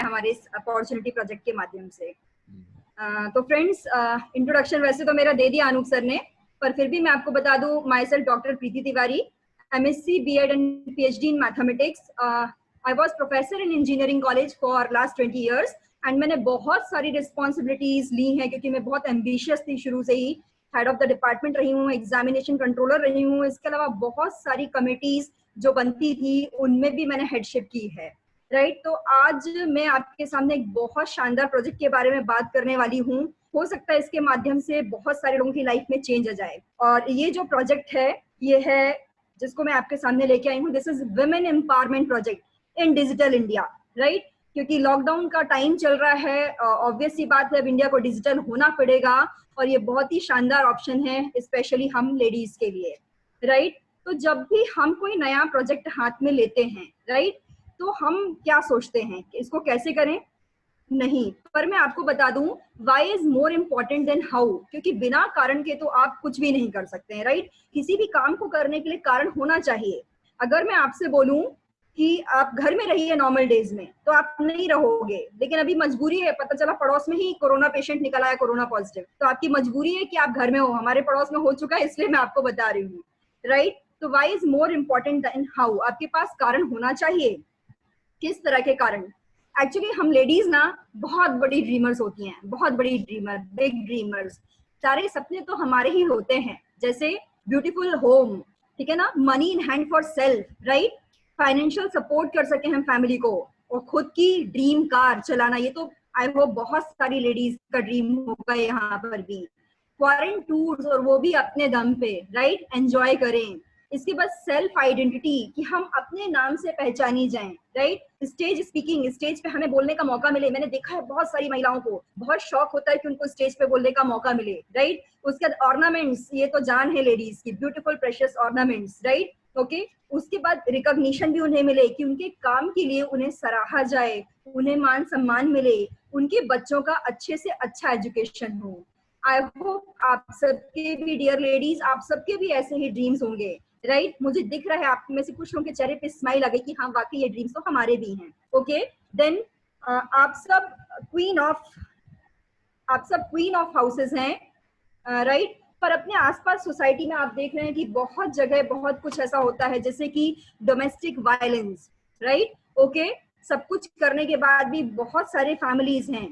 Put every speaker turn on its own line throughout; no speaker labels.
है हमारे इस अपॉर्चुनिटी प्रोजेक्ट के माध्यम से। तो फ्रेंड्स, इंट्रोडक्शन वैसे तो मेरा दे दिया अनूप सर ने, पर फिर भी मैं आपको बता दूं, my self doctor Preeti Tiwari, MSc B.Ed and PhD in mathematics. I was professor in engineering college for last 20 years and मैंने बहुत सारी रिस्पॉन्सिबिलिटीज ली हैं क्योंकि मैं बहुत एम्बिशियस थी शुरू से ही। हेड ऑफ द डिपार्टमेंट रही हूँ, एग्जामिनेशन कंट्रोलर रही हूँ, इसके अलावा बहुत सारी कमिटीज जो बनती थी उनमें भी मैंने हेडशिप की है, राइट। तो आज मैं आपके सामने एक बहुत शानदार प्रोजेक्ट के बारे में बात करने वाली हूँ। हो सकता है इसके माध्यम से बहुत सारे लोगों की लाइफ में चेंज आ जाए। और ये जो प्रोजेक्ट है, ये है जिसको मैं आपके सामने लेके आई हूँ, this is women empowerment project in digital India, right. क्योंकि लॉकडाउन का टाइम चल रहा है, ऑब्वियस सी बात है, अब इंडिया को डिजिटल होना पड़ेगा और ये बहुत ही शानदार ऑप्शन है स्पेशली हम लेडीज के लिए, राइट। तो जब भी हम कोई नया प्रोजेक्ट हाथ में लेते हैं, राइट, तो हम क्या सोचते हैं कि इसको कैसे करें, नहीं, पर मैं आपको बता दूं, why is more important than how. क्योंकि बिना कारण के तो आप कुछ भी नहीं कर सकते हैं, राइट। किसी भी काम को करने के लिए कारण होना चाहिए। अगर मैं आपसे बोलूं कि आप घर में रहिए नॉर्मल डेज में, तो आप नहीं रहोगे, लेकिन अभी मजबूरी है, पता चला पड़ोस में ही कोरोना पेशेंट निकल आया, कोरोना पॉजिटिव, तो आपकी मजबूरी है कि आप घर में हो। हमारे पड़ोस में हो चुका है, इसलिए मैं आपको बता रही हूँ, राइट। तो why is more important than how, आपके पास कारण होना चाहिए। किस तरह के कारण? एक्चुअली हम लेडीज ना बहुत बड़ी ड्रीमर्स होती हैं, बहुत बड़ी ड्रीमर, बिग ड्रीमर्स। सारे सपने तो हमारे ही होते हैं, जैसे ब्यूटीफुल होम, ठीक है ना, money in hand for self, right, financial support कर सके हम फैमिली को, और खुद की ड्रीम कार चलाना, ये तो आई होप बहुत सारी लेडीज का ड्रीम होगा यहाँ पर भी। फॉरेन टूर्स, और वो भी अपने दम पे, राइट, एंजॉय करें। इसके बाद सेल्फ आइडेंटिटी, कि हम अपने नाम से पहचानी जाएं, राइट। स्टेज स्पीकिंग, स्टेज पे हमें बोलने का मौका मिले। मैंने देखा है बहुत सारी महिलाओं को बहुत शौक होता है कि उनको स्टेज पे बोलने का मौका मिले, राइट। उसके बाद ऑर्नामेंट्स, ये तो जान है लेडीज की, beautiful precious ornaments, right, okay. उसके बाद रिकॉग्निशन भी उन्हें मिले, कि उनके काम के लिए उन्हें सराहा जाए, उन्हें मान सम्मान मिले, उनके बच्चों का अच्छे से अच्छा एजुकेशन हो। आई होप आप सबके भी, डियर लेडीज, आप सबके भी ऐसे ही ड्रीम्स होंगे, राइट। मुझे दिख रहा है आप में से कुछ लोगों के चेहरे पे स्माइल आ गई कि हाँ वाकई ये ड्रीम्स तो हमारे भी हैं, ओके। देन आप सब क्वीन ऑफ हाउसेस हैं, राइट। पर अपने आसपास सोसाइटी में आप देख रहे हैं कि बहुत जगह बहुत कुछ ऐसा होता है, जैसे कि डोमेस्टिक वायलेंस, राइट, ओके। सब कुछ करने के बाद भी बहुत सारे फैमिलीज हैं,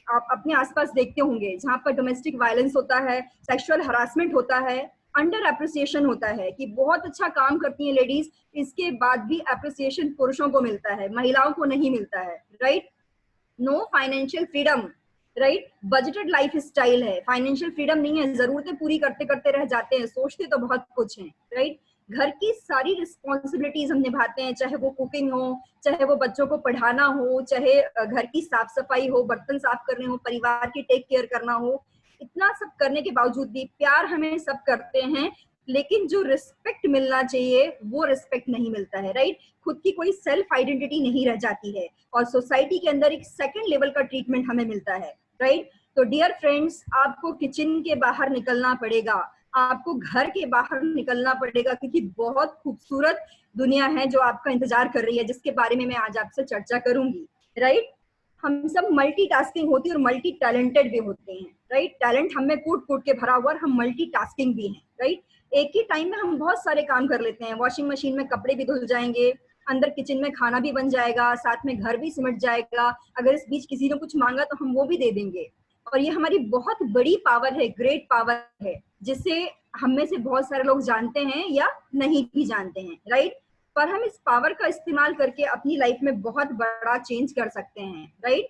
आप अपने आसपास देखते होंगे, जहाँ पर डोमेस्टिक वायलेंस होता है, सेक्सुअल हरासमेंट होता है, अंडर एप्रिसिएशन होता है, कि बहुत अच्छा काम करती हैं लेडीज, इसके बाद भी एप्रिसिएशन पुरुषों को मिलता है, महिलाओं को नहीं मिलता है, right. No financial freedom, right, budgeted life style है, फाइनेंशियल फ्रीडम नहीं है, जरूरतें पूरी करते करते रह जाते हैं, सोचते तो बहुत कुछ है, राइट। घर की सारी रिस्पॉन्सिबिलिटीज हम निभाते हैं, चाहे वो कुकिंग हो, चाहे वो बच्चों को पढ़ाना हो, चाहे घर की साफ सफाई हो, बर्तन साफ करने हो, परिवार की टेक केयर करना हो। इतना सब करने के बावजूद भी प्यार हमें सब करते हैं, लेकिन जो रिस्पेक्ट मिलना चाहिए वो रिस्पेक्ट नहीं मिलता है, राइट। खुद की कोई सेल्फ आइडेंटिटी नहीं रह जाती है, और सोसाइटी के अंदर एक सेकंड लेवल का ट्रीटमेंट हमें मिलता है, राइट। तो डियर फ्रेंड्स, आपको किचन के बाहर निकलना पड़ेगा, आपको घर के बाहर निकलना पड़ेगा, क्योंकि बहुत खूबसूरत दुनिया है जो आपका इंतजार कर रही है, जिसके बारे में मैं आज आपसे चर्चा करूंगी, राइट। हम सब मल्टीटास्किंग होती है और मल्टी टैलेंटेड भी होते हैं, राइट। टैलेंट हमें कूट कूट के भरा हुआ, और हम मल्टीटास्किंग भी हैं, राइट। एक ही टाइम में हम बहुत सारे काम कर लेते हैं, वॉशिंग मशीन में कपड़े भी धुल जाएंगे, अंदर किचन में खाना भी बन जाएगा, साथ में घर भी सिमट जाएगा, अगर इस बीच किसी ने कुछ मांगा तो हम वो भी दे देंगे। और ये हमारी बहुत बड़ी पावर है, ग्रेट पावर है, जिसे हम में से बहुत सारे लोग जानते हैं या नहीं भी जानते हैं, राइट। पर हम इस पावर का इस्तेमाल करके अपनी लाइफ में बहुत बड़ा चेंज कर सकते हैं, राइट।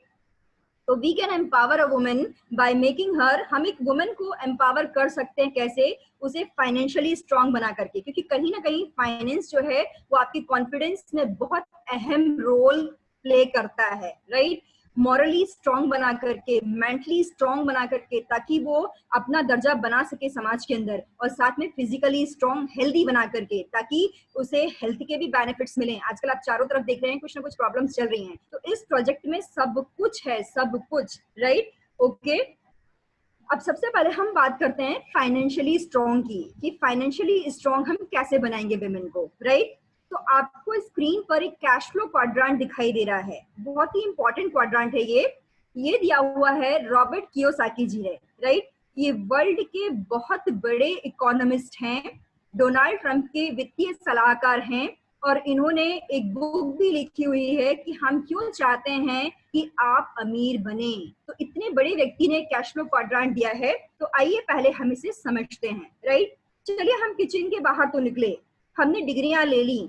तो we can empower a women by making her, हम एक वुमेन को एम्पावर कर सकते हैं कैसे, उसे फाइनेंशियली स्ट्रांग बना करके, क्योंकि कहीं ना कहीं फाइनेंस जो है वो आपकी कॉन्फिडेंस में बहुत अहम रोल प्ले करता है, राइट। मॉरली स्ट्रांग बना करके, मेंटली स्ट्रांग बना करके, ताकि वो अपना दर्जा बना सके समाज के अंदर, और साथ में फिजिकली स्ट्रांग हेल्दी बना करके, ताकि उसे हेल्थ के भी बेनिफिट्स मिलें। आजकल आप चारों तरफ देख रहे हैं कुछ ना कुछ प्रॉब्लम्स चल रही हैं, तो इस प्रोजेक्ट में सब कुछ है, सब कुछ, राइट, ओके। अब सबसे पहले हम बात करते हैं फाइनेंशियली स्ट्रांग की, कि फाइनेंशियली स्ट्रांग हम कैसे बनाएंगे विमेन को, राइट। तो आपको स्क्रीन पर एक कैश फ्लो क्वाड्रेंट दिखाई दे रहा है, बहुत ही इंपॉर्टेंट क्वाड्रेंट है ये दिया हुआ है रॉबर्ट कियोसाकी जी है, राइट। ये वर्ल्ड के बहुत बड़े इकोनॉमिस्ट हैं, डोनाल्ड ट्रंप के वित्तीय सलाहकार हैं, और इन्होंने एक बुक भी लिखी हुई है कि हम क्यों चाहते हैं कि आप अमीर बने। तो इतने बड़े व्यक्ति ने कैश फ्लो क्वाड्रेंट दिया है, तो आइए पहले हम इसे समझते हैं, राइट। चलिए हम किचन के बाहर तो निकले, हमने डिग्रियां ले ली,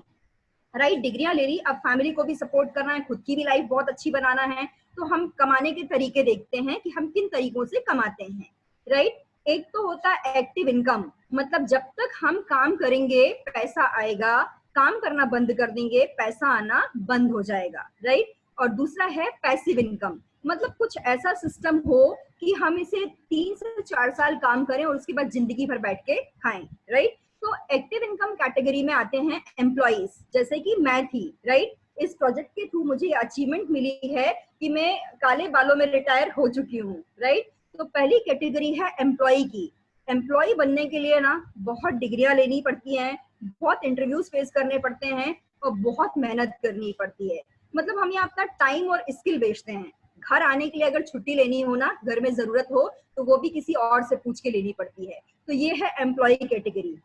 राइट, डिग्रियां ले ली, अब फैमिली को भी सपोर्ट करना है, खुद की भी लाइफ बहुत अच्छी बनाना है, तो हम कमाने के तरीके देखते हैं कि हम किन तरीकों से कमाते हैं, राइट। एक तो होता है एक्टिव इनकम, मतलब जब तक हम काम करेंगे पैसा आएगा, काम करना बंद कर देंगे पैसा आना बंद हो जाएगा, राइट। और दूसरा है पैसिव इनकम, मतलब कुछ ऐसा सिस्टम हो कि हम इसे 3 से 4 साल काम करें और उसके बाद जिंदगी भर बैठ के खाएं, राइट। तो एक्टिव इनकम कैटेगरी में आते हैं एम्प्लॉइज, जैसे कि मैं थी, राइट। इस प्रोजेक्ट के थ्रू मुझे अचीवमेंट मिली है कि मैं काले बालों में रिटायर हो चुकी हूँ, राइट। तो पहली कैटेगरी है एम्प्लॉय की। एम्प्लॉय बनने के लिए ना बहुत डिग्रियां लेनी पड़ती हैं, बहुत इंटरव्यूज फेस करने पड़ते हैं और बहुत मेहनत करनी पड़ती है, मतलब हम यहाँ अपना टाइम और स्किल बेचते हैं। घर आने के लिए अगर छुट्टी लेनी हो ना, घर में जरूरत हो, तो वो भी किसी और से पूछ के लेनी पड़ती है। तो ये है एम्प्लॉय कैटेगरी।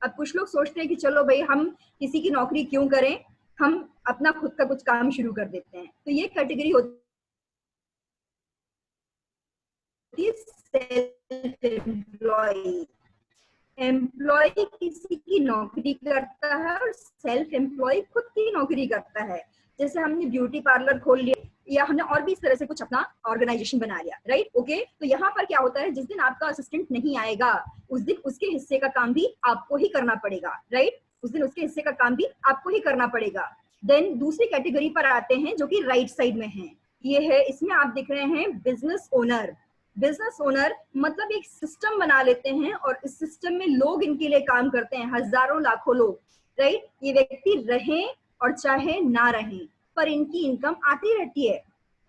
अब कुछ लोग सोचते हैं कि चलो भाई हम किसी की नौकरी क्यों करें, हम अपना खुद का कुछ काम शुरू कर देते हैं। तो ये कैटेगरी होती है सेल्फ एम्प्लॉय। एम्प्लॉय किसी की नौकरी करता है और सेल्फ एम्प्लॉय खुद की नौकरी करता है। जैसे हमने ब्यूटी पार्लर खोल लिया या हमने और भी इस तरह से कुछ अपना ऑर्गेनाइजेशन बना लिया, राइट, ओके। तो यहाँ पर क्या होता है, जिस दिन आपका असिस्टेंट नहीं आएगा उस दिन उसके हिस्से का काम भी आपको ही करना पड़ेगा, राइट, उस दिन उसके हिस्से का काम भी आपको ही करना पड़ेगा। देन दूसरी कैटेगरी पर आते हैं जो कि राइट साइड में है, ये है, इसमें आप दिख रहे हैं बिजनेस ओनर। बिजनेस ओनर मतलब एक सिस्टम बना लेते हैं और इस सिस्टम में लोग इनके लिए काम करते हैं, हजारों लाखों लोग, राइट। ये व्यक्ति रहें और चाहे ना रहें पर इनकी इनकम आती रहती है।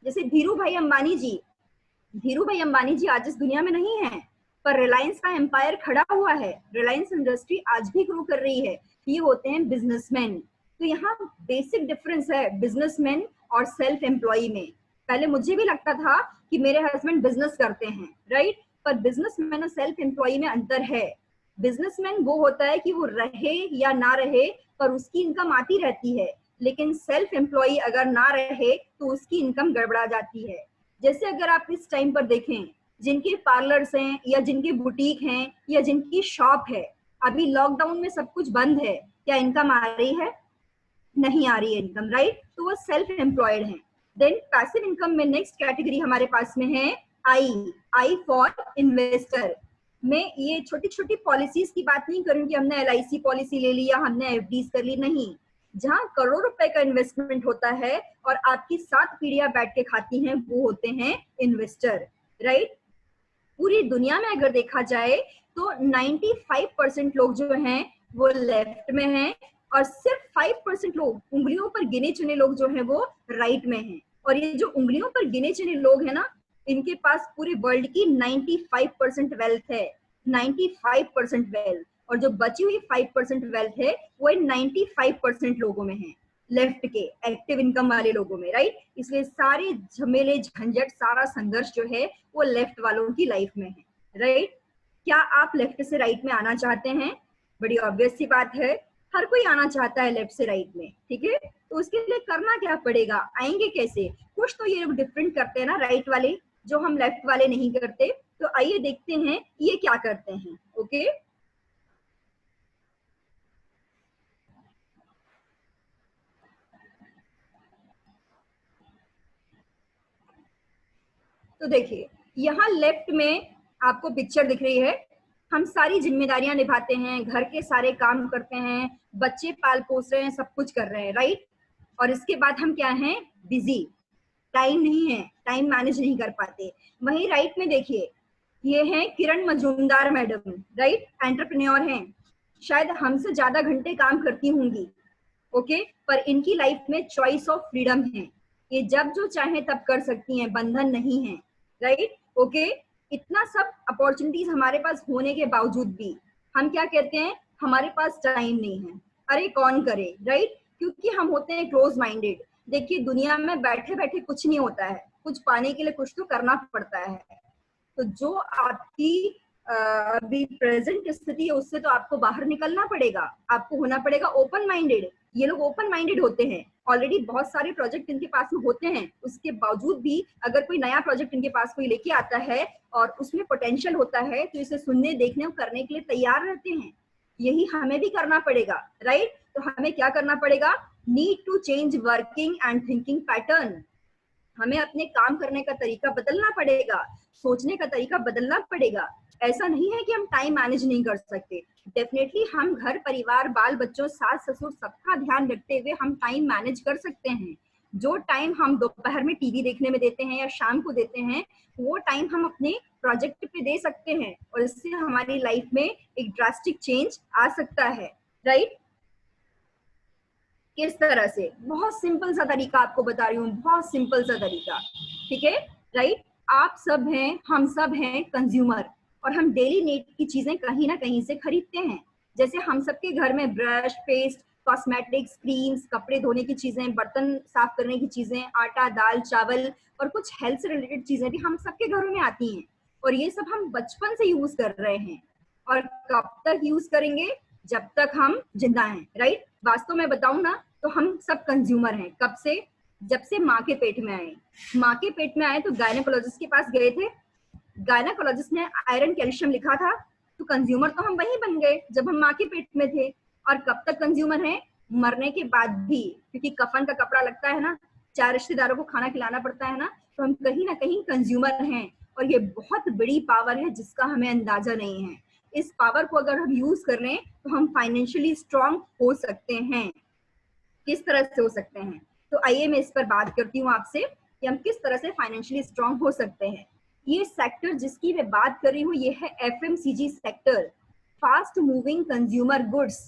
जैसे धीरू भाई अंबानी जी, धीरू भाई अंबानी जी आज इस दुनिया में नहीं है, पर रिलायंस का एम्पायर खड़ा हुआ है, रिलायंस इंडस्ट्री आज भी ग्रो कर रही है। ये होते हैं बिजनेसमैन। तो यहाँ बेसिक डिफरेंस है बिजनेसमैन और सेल्फ एम्प्लॉय में। पहले मुझे भी लगता था कि मेरे हस्बैंड बिजनेस करते हैं, राइट, पर बिजनेसमैन और सेल्फ एम्प्लॉय में अंतर है। बिजनेसमैन वो होता है कि वो रहे या ना रहे पर उसकी इनकम आती रहती है, लेकिन सेल्फ एम्प्लॉय अगर ना रहे तो उसकी इनकम गड़बड़ा जाती है। जैसे अगर आप इस टाइम पर देखें, जिनके पार्लर्स हैं या जिनके बुटीक हैं या जिनकी शॉप है, अभी लॉकडाउन में सब कुछ बंद है, क्या इनकम आ रही है? नहीं आ रही है इनकम, राइट। तो वो सेल्फ एम्प्लॉयड हैं। देन पैसिव इनकम में नेक्स्ट कैटेगरी हमारे पास में है आई फॉर इन्वेस्टर। मैं ये छोटी छोटी पॉलिसीज की बात नहीं करूंगी, हमने LIC पॉलिसी ले ली या हमने FDs कर ली, नहीं। जहां करोड़ रुपए का इन्वेस्टमेंट होता है और आपकी 7 पीढ़ियां बैठ के खाती हैं, वो होते हैं इन्वेस्टर, राइट। पूरी दुनिया में अगर देखा जाए तो 95% लोग जो हैं वो लेफ्ट में हैं और सिर्फ 5% लोग, उंगलियों पर गिने चुने लोग जो हैं वो राइट में हैं। और ये जो उंगलियों पर गिने चुने लोग हैं ना, इनके पास पूरे वर्ल्ड की 95% वेल्थ है, 95% वेल्थ। और जो बची हुई 5% वेल्थ है वो 95% लोगों में है, लेफ्ट के एक्टिव इनकम वाले लोगों में, राइट। इसलिए सारे झमेले झंझट सारा संघर्ष जो है वो लेफ्ट वालों की लाइफ में है, राइट। क्या आप लेफ्ट से राइट में आना चाहते हैं? बड़ी ऑब्वियस सी बात है, हर कोई आना चाहता है लेफ्ट से राइट में, ठीक है। तो उसके लिए करना क्या पड़ेगा, आएंगे कैसे? कुछ तो ये डिफरेंट करते हैं ना राइट वाले, जो हम लेफ्ट वाले नहीं करते। तो आइए देखते हैं ये क्या करते हैं, ओके। तो देखिए यहाँ लेफ्ट में आपको पिक्चर दिख रही है, हम सारी जिम्मेदारियां निभाते हैं, घर के सारे काम करते हैं, बच्चे पाल पोस रहे हैं, सब कुछ कर रहे हैं, राइट। और इसके बाद हम क्या हैं, बिजी, टाइम नहीं है, टाइम मैनेज नहीं कर पाते। वहीं राइट में देखिए, ये हैं किरण मजूमदार मैडम, राइट, एंटरप्रेन्योर हैं, शायद हमसे ज्यादा घंटे काम करती होंगी, ओके, पर इनकी लाइफ में चॉइस ऑफ फ्रीडम है, ये जब जो चाहे तब कर सकती हैं, बंधन नहीं है, राइट, ओके। इतना सब अपॉर्चुनिटीज हमारे पास होने के बावजूद भी हम क्या कहते हैं, हमारे पास टाइम नहीं है। अरे कौन करे, राइट? क्योंकि हम होते हैं क्लोज माइंडेड। देखिए दुनिया में बैठे बैठे कुछ नहीं होता है, कुछ पाने के लिए कुछ तो करना पड़ता है। तो जो आपकी अभी प्रेजेंट स्थिति है उससे तो आपको बाहर निकलना पड़ेगा, आपको होना पड़ेगा ओपन माइंडेड। ये लोग ओपन माइंडेड होते हैं, ऑलरेडी बहुत सारे प्रोजेक्ट इनके पास में होते हैं, उसके बावजूद भी अगर कोई नया प्रोजेक्ट इनके पास कोई लेके आता है और उसमें पोटेंशियल होता है तो इसे सुनने, देखने और करने के लिए तैयार रहते हैं। यही हमें भी करना पड़ेगा, राइट? तो हमें क्या करना पड़ेगा? Need to change working and thinking pattern. हमें अपने काम करने का तरीका बदलना पड़ेगा, सोचने का तरीका बदलना पड़ेगा। ऐसा नहीं है कि हम टाइम मैनेज नहीं कर सकते, डेफिनेटली हम घर परिवार बाल बच्चों सास ससुर सबका ध्यान रखते हुए हम टाइम मैनेज कर सकते हैं। जो टाइम हम दोपहर में टीवी देखने में देते हैं या शाम को देते हैं, वो टाइम हम अपने प्रोजेक्ट पे दे सकते हैं और इससे हमारी लाइफ में एक ड्रास्टिक चेंज आ सकता है, राइट? किस तरह से? बहुत सिंपल सा तरीका आपको बता रही हूँ, बहुत सिंपल सा तरीका, ठीक है, राइट? आप सब हैं, हम सब हैं कंज्यूमर और हम डेली नीड की चीजें कहीं ना कहीं से खरीदते हैं। जैसे हम सबके घर में ब्रश, पेस्ट, कॉस्मेटिक्स, क्रीम्स, कपड़े धोने की चीजें, बर्तन साफ करने की चीजें, आटा, दाल, चावल और कुछ हेल्थ से रिलेटेड चीजें भी हम सबके घरों में आती हैं और ये सब हम बचपन से यूज कर रहे हैं। और कब तक यूज करेंगे? जब तक हम जिंदा हैं, राइट? वास्तव में बताऊं ना तो हम सब कंज्यूमर हैं। कब से? जब से माँ के पेट में आए। माँ के पेट में आए तो गायनेकोलॉजिस्ट के पास गए थे, गायनेकोलॉजिस्ट ने आयरन कैल्शियम लिखा था, तो कंज्यूमर तो हम वही बन गए जब हम माँ के पेट में थे। और कब तक कंज्यूमर हैं? मरने के बाद भी, क्योंकि कफन का कपड़ा लगता है ना, 4 रिश्तेदारों को खाना खिलाना पड़ता है ना, तो हम कहीं ना कहीं कंज्यूमर हैं। और ये बहुत बड़ी पावर है जिसका हमें अंदाजा नहीं है। इस पावर को अगर हम यूज कर लें तो हम फाइनेंशियली स्ट्रांग हो सकते हैं। किस तरह से हो सकते हैं? तो आइए मैं इस पर बात करती हूँ आपसे कि हम किस तरह से फाइनेंशियली स्ट्रांग हो सकते हैं। ये सेक्टर जिसकी मैं बात कर रही हूँ ये है FMCG sector, fast moving consumer goods.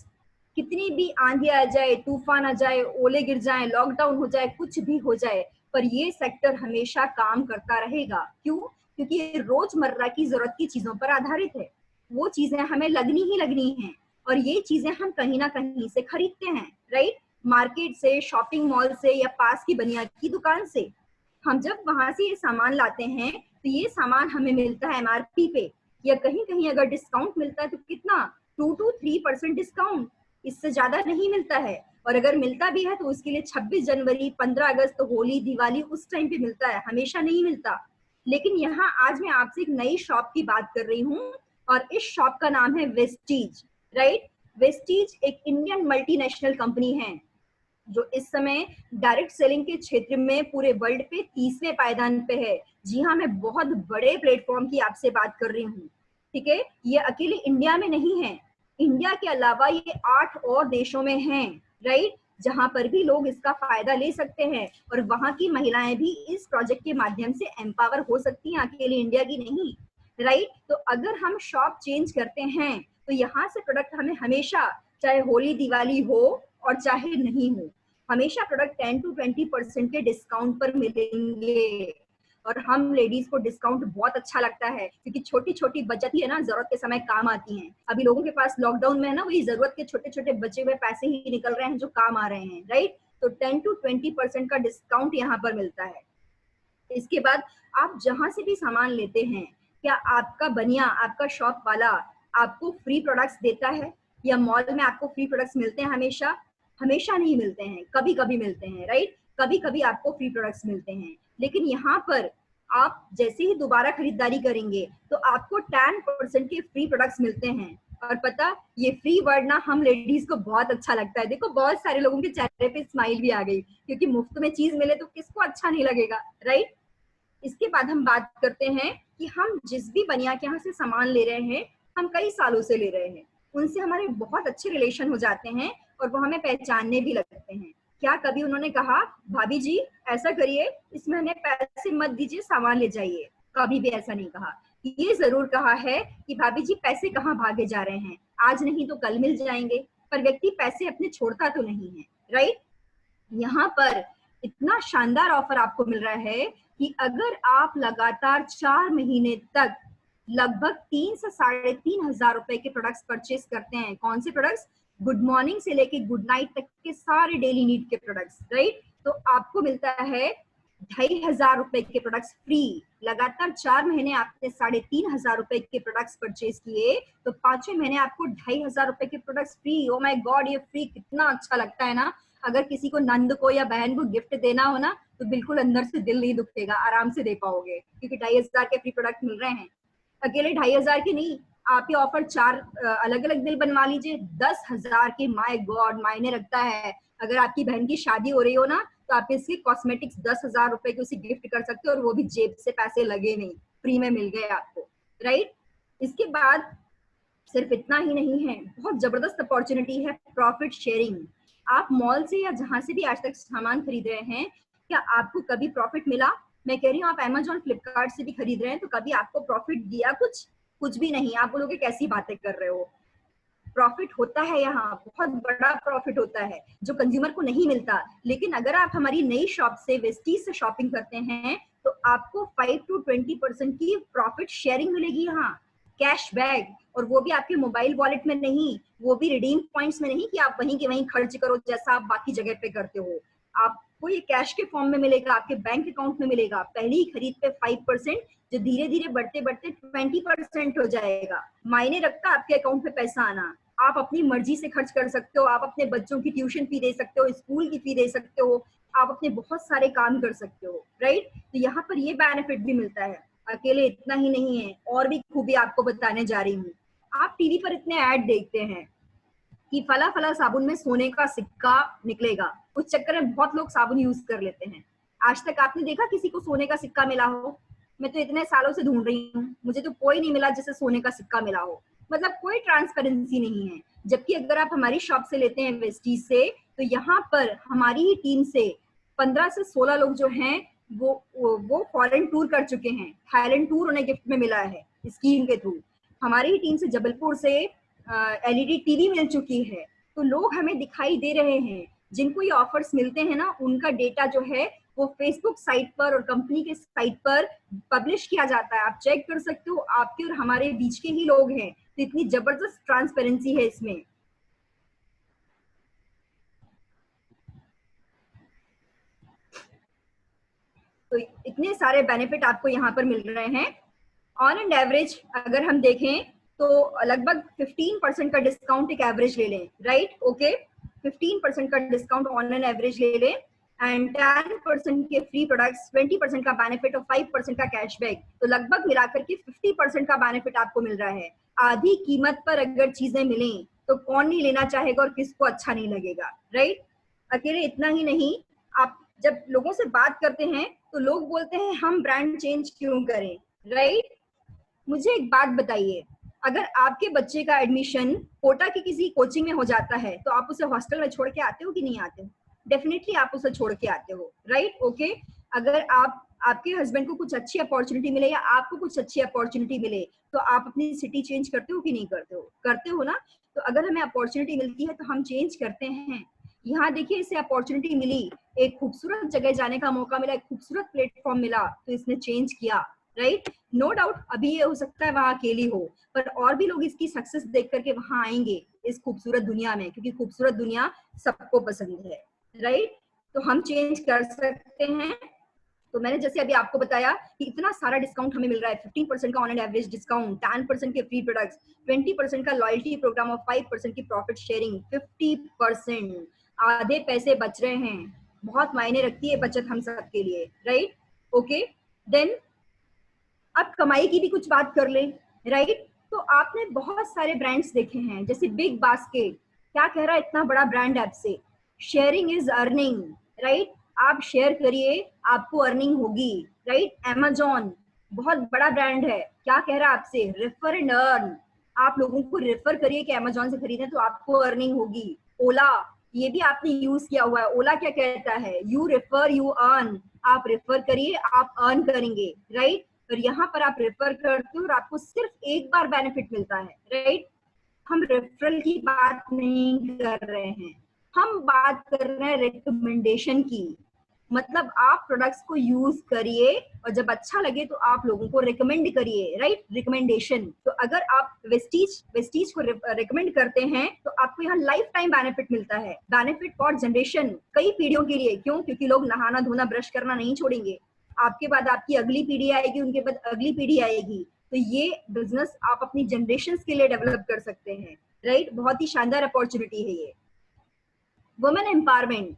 कितनी भी आंधी आ जाए, तूफान आ जाए, ओले गिर जाए, लॉकडाउन हो जाए, कुछ भी हो जाए, पर ये सेक्टर हमेशा काम करता रहेगा। क्यों? क्योंकि ये रोजमर्रा की जरूरत की चीजों पर आधारित है। वो चीजें हमें लगनी ही लगनी है और ये चीजें हम कहीं ना कहीं से खरीदते हैं, राइट? मार्केट से, शॉपिंग मॉल से या पास की बनिया की दुकान से। हम जब वहां से ये सामान लाते हैं तो ये सामान हमें मिलता है एमआरपी पे, या कहीं कहीं अगर डिस्काउंट मिलता है तो कितना, 2 to 3% डिस्काउंट, इससे ज्यादा नहीं मिलता है। और अगर मिलता भी है तो उसके लिए 26 जनवरी, 15 अगस्त, होली, दिवाली उस टाइम पे मिलता है, हमेशा नहीं मिलता। लेकिन यहाँ आज मैं आपसे एक नई शॉप की बात कर रही हूँ और इस शॉप का नाम है वेस्टीज, राइट? वेस्टीज एक इंडियन मल्टीनेशनल कंपनी है जो इस समय डायरेक्ट सेलिंग के क्षेत्र में पूरे वर्ल्ड पे 30वें पायदान पे है। जी हाँ, मैं बहुत बड़े प्लेटफॉर्म की आपसे बात कर रही हूँ, ठीक है? ये अकेले इंडिया में नहीं है, इंडिया के अलावा ये 8 और देशों में हैं, राइट? जहां पर भी लोग इसका फायदा ले सकते हैं और वहां की महिलाएं भी इस प्रोजेक्ट के माध्यम से एम्पावर हो सकती हैं, अकेले इंडिया की नहीं, राइट? तो अगर हम शॉप चेंज करते हैं तो यहाँ से प्रोडक्ट हमें हमेशा, चाहे होली दिवाली हो और चाहे नहीं हो, हमेशा प्रोडक्ट 10 to 20% के डिस्काउंट पर मिलेंगे। और हम लेडीज को डिस्काउंट बहुत अच्छा लगता है क्योंकि छोटी छोटी बचत ही है ना, जरूरत के समय काम आती हैं। अभी लोगों के पास लॉकडाउन में है ना, वही जरूरत के छोटे छोटे बचे हुए पैसे ही निकल रहे हैं जो काम आ रहे हैं, राइट? तो 10 to 20% का डिस्काउंट यहाँ पर मिलता है। इसके बाद आप जहां से भी सामान लेते हैं, क्या आपका बनिया, आपका शॉप वाला आपको फ्री प्रोडक्ट्स देता है? या मॉल में आपको फ्री प्रोडक्ट्स मिलते हैं हमेशा? हमेशा नहीं मिलते हैं, कभी कभी मिलते हैं, राइट? कभी कभी आपको फ्री प्रोडक्ट्स मिलते हैं। लेकिन यहाँ पर आप जैसे ही दोबारा खरीदारी करेंगे तो आपको 10% के फ्री प्रोडक्ट्स मिलते हैं। और पता, ये फ्री वर्ड ना हम लेडीज को बहुत अच्छा लगता है। देखो बहुत सारे लोगों के चेहरे पे स्माइल भी आ गई, क्योंकि मुफ्त में चीज मिले तो किसको अच्छा नहीं लगेगा, राइट? इसके बाद हम बात करते हैं कि हम जिस भी बनिया के यहाँ से सामान ले रहे हैं, हम कई सालों से ले रहे हैं, उनसे हमारे बहुत अच्छे रिलेशन हो जाते हैं और वो हमें पहचानने भी लगते हैं। क्या कभी उन्होंने कहा भाभी जी ऐसा करिए, इस महीने पैसे मत दीजिए, सामान ले जाइए? कभी भी ऐसा नहीं कहा। ये जरूर कहा है कि भाभी जी पैसे कहाँ भागे जा रहे हैं, आज नहीं तो कल मिल जाएंगे। पर व्यक्ति पैसे अपने छोड़ता तो नहीं है, राइट? यहाँ पर इतना शानदार ऑफर आपको मिल रहा है कि अगर आप लगातार 4 महीने तक लगभग 3 से 3,500 रुपए के प्रोडक्ट्स परचेस करते हैं। कौन से प्रोडक्ट्स? गुड मॉर्निंग से लेके गुड नाइट तक के सारे डेली नीड के प्रोडक्ट्स, राइट। तो आपको मिलता है 2,500 रुपए के प्रोडक्ट्स फ्री। लगातार 4 महीने आपने 3,500 रुपए के प्रोडक्ट्स परचेज किए तो 5वें महीने आपको 2,500 रुपए के products free. Oh my God, ये फ्री कितना अच्छा लगता है ना। अगर किसी को नंद को या बहन को गिफ्ट देना हो ना तो बिल्कुल अंदर से दिल नहीं दुखेगा, आराम से दे पाओगे, क्योंकि 2,500 के फ्री प्रोडक्ट मिल रहे हैं। अकेले 2,500 के नहीं, आप ये ऑफर 4 अलग अलग बिल बनवा लीजिए 10,000 के। माय गॉड, मायने रखता है। अगर आपकी बहन की शादी हो रही हो ना तो आप इसके कॉस्मेटिक्स 10,000 रुपए की उसे गिफ्ट कर सकते हो और वो भी जेब से पैसे लगे नहीं, फ्री में मिल गए आपको, राइट। इसके बाद सिर्फ इतना ही नहीं है, बहुत जबरदस्त अपॉर्चुनिटी है प्रॉफिट शेयरिंग। आप मॉल से या जहां से भी आज तक सामान खरीद रहे हैं, क्या आपको कभी प्रॉफिट मिला? मैं कह रही हूँ आप अमेजोन फ्लिपकार्ट से भी खरीद रहे हैं तो कभी आपको प्रॉफिट दिया कुछ भी नहीं। आप बोलोगे कैसी बातें कर रहे हो। प्रॉफिट होता है, यहाँ बहुत बड़ा प्रॉफिट होता है जो कंज्यूमर को नहीं मिलता। लेकिन अगर आप हमारी नई शॉप से वेस्टीज से शॉपिंग करते हैं तो आपको 5 to 20% की प्रॉफिट शेयरिंग मिलेगी यहाँ, कैशबैक। और वो भी आपके मोबाइल वॉलेट में नहीं, वो भी रिडीम पॉइंट्स में नहीं कि आप वहीं के वहीं खर्च करो जैसा आप बाकी जगह पे करते हो। आपको ये कैश के फॉर्म में मिलेगा, आपके बैंक अकाउंट में मिलेगा। पहली खरीद पे 5%, जो धीरे धीरे बढ़ते बढ़ते 20% हो जाएगा। मायने रखता आपके अकाउंट में पैसा आना। आप अपनी मर्जी से खर्च कर सकते हो, आप अपने बच्चों की ट्यूशन फी दे सकते हो, स्कूल की फी दे सकते हो, आप अपने बहुत सारे काम कर सकते हो, राइट। तो यहाँ पर ये बेनिफिट भी मिलता है। अकेले इतना ही नहीं है, और भी खूबी आपको बताने जा रही हूँ। आप टीवी पर इतने ऐड देखते हैं कि फला फला साबुन में सोने का सिक्का निकलेगा, उस चक्कर में बहुत लोग साबुन यूज कर लेते हैं। आज तक आपने देखा किसी को सोने का सिक्का मिला हो? मैं तो इतने सालों से ढूंढ रही हूँ, मुझे तो कोई नहीं मिला जिसे सोने का सिक्का मिला हो। मतलब कोई ट्रांसपेरेंसी नहीं है। जबकि अगर आप हमारी शॉप से लेते हैं वेस्टीज से, तो यहाँ पर हमारी ही टीम से 15 से 16 लोग जो हैं वो फॉरेन टूर कर चुके हैं। थाईलैंड टूर उन्हें गिफ्ट में मिला है स्कीम के थ्रू। हमारी ही टीम से जबलपुर से एलईडी टीवी मिल चुकी है। तो लोग हमें दिखाई दे रहे हैं। जिनको ये ऑफर्स मिलते हैं ना, उनका डेटा जो है वो फेसबुक साइट पर और कंपनी के साइट पर पब्लिश किया जाता है। आप चेक कर सकते हो, आपके और हमारे बीच के ही लोग हैं। तो इतनी जबरदस्त ट्रांसपेरेंसी है इसमें। तो इतने सारे बेनिफिट आपको यहाँ पर मिल रहे हैं। ऑन एंड एवरेज अगर हम देखें तो लगभग 15% का डिस्काउंट एक एवरेज ले लें, राइट। ओके, 15% का डिस्काउंट ऑन एंड एवरेज ले लें एंड 10% के फ्री प्रोडक्ट्स, 20% का बेनिफिट और 5% का कैशबैक। तो लगभग मिलाकर के 50% का बेनिफिट आपको मिल रहा है। आधी कीमत पर अगर चीजें मिलें तो कौन नहीं लेना चाहेगा और किसको अच्छा नहीं लगेगा, राइट। अकेले इतना ही नहीं, आप जब लोगों से बात करते हैं तो लोग बोलते हैं हम ब्रांड चेंज क्यों करें, राइट। मुझे एक बात बताइए, अगर आपके बच्चे का एडमिशन कोटा की किसी कोचिंग में हो जाता है तो आप उसे हॉस्टल में छोड़ के आते हो कि नहीं आते हो? डेफिनेटली आप उसे छोड़ के आते हो, राइट। ओके, अगर आपके हस्बैंड को कुछ अच्छी अपॉर्चुनिटी मिले या आपको कुछ अच्छी अपॉर्चुनिटी मिले तो आप अपनी सिटी चेंज करते हो कि नहीं करते हो? करते हो ना। तो अगर हमें अपॉर्चुनिटी मिलती है तो हम चेंज करते हैं। यहाँ देखिए, इसे अपॉर्चुनिटी मिली, एक खूबसूरत जगह जाने का मौका मिला, एक खूबसूरत प्लेटफॉर्म मिला, तो इसने चेंज किया, राइट। नो डाउट अभी ये हो सकता है वहां अकेली हो, पर और भी लोग इसकी सक्सेस देख करके वहां आएंगे इस खूबसूरत दुनिया में, क्योंकि खूबसूरत दुनिया सबको पसंद है, राइट। तो हम चेंज कर सकते हैं। तो मैंने जैसे अभी आपको बताया कि इतना सारा डिस्काउंट हमें मिल रहा है, 15% का ऑन एंड एवरेज डिस्काउंट, 10% के फ्री प्रोडक्ट्स, 20% का लॉयल्टी प्रोग्राम और 5% की प्रॉफिट शेयरिंग, 50%। आधे पैसे बच रहे हैं, बहुत मायने रखती है बचत हम सब के लिए, राइट। ओके, देन अब कमाई की भी कुछ बात कर ले, राइट। तो आपने बहुत सारे ब्रांड्स देखे हैं, जैसे बिग बास्केट क्या कह रहा है, इतना बड़ा ब्रांड आपसे, शेयरिंग इज अर्निंग, राइट। आप शेयर करिए, आपको अर्निंग होगी, राइट। अमेजॉन बहुत बड़ा ब्रांड है, क्या कह रहा है आपसे, रेफर एंड अर्न। आप लोगों को रेफर करिए कि अमेजॉन से खरीदें तो आपको अर्निंग होगी। ओला, ये भी आपने यूज किया हुआ है। ओला क्या कहता है, यू रेफर यू अर्न। आप रेफर करिए, आप अर्न करेंगे, राइट। और यहाँ पर आप रेफर करते हो और आपको सिर्फ एक बार बेनिफिट मिलता है, राइट। हम रेफरल की बात नहीं कर रहे हैं, हम बात कर रहे हैं रिकमेंडेशन की। मतलब आप प्रोडक्ट्स को यूज करिए और जब अच्छा लगे तो आप लोगों को रिकमेंड करिए, राइट, रिकमेंडेशन। तो अगर आप वेस्टीज को रिकमेंड करते हैं तो आपको यहाँ लाइफ टाइम बेनिफिट मिलता है, बेनिफिट फॉर जनरेशन, कई पीढ़ियों के लिए। क्यों? क्योंकि लोग नहाना धोना ब्रश करना नहीं छोड़ेंगे, आपके बाद आपकी अगली पीढ़ी आएगी, उनके बाद अगली पीढ़ी आएगी। तो ये बिजनेस आप अपनी जनरेशन के लिए डेवलप कर सकते हैं, राइट। बहुत ही शानदार अपॉर्चुनिटी है ये। वुमेन एम्पावरमेंट,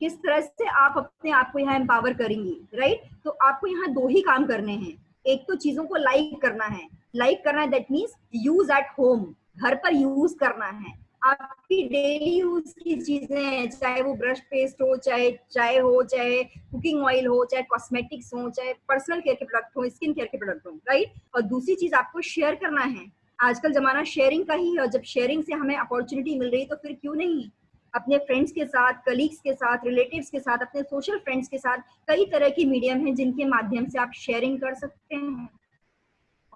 किस तरह से आप अपने आप को यहाँ एम्पावर करेंगी, राइट। तो आपको यहाँ दो ही काम करने हैं। एक तो चीजों को लाइक करना है, that means use at home, घर पर यूज करना है। आपकी डेली यूज की चीजें, चाहे वो ब्रश पेस्ट हो, चाहे चाय हो, चाहे कुकिंग ऑयल हो, चाहे कॉस्मेटिक्स हो, चाहे पर्सनल केयर के प्रोडक्ट हो, स्किन केयर के प्रोडक्ट हो, राइट। और दूसरी चीज आपको शेयर करना है। आजकल जमाना शेयरिंग का ही है, और जब शेयरिंग से हमें अपॉर्चुनिटी मिल रही तो फिर क्यों नहीं अपने फ्रेंड्स के साथ, कलीग्स के साथ, रिलेटिव्स के साथ, अपने सोशल फ्रेंड्स के साथ। कई तरह की मीडियम हैं जिनके माध्यम से आप शेयरिंग कर सकते हैं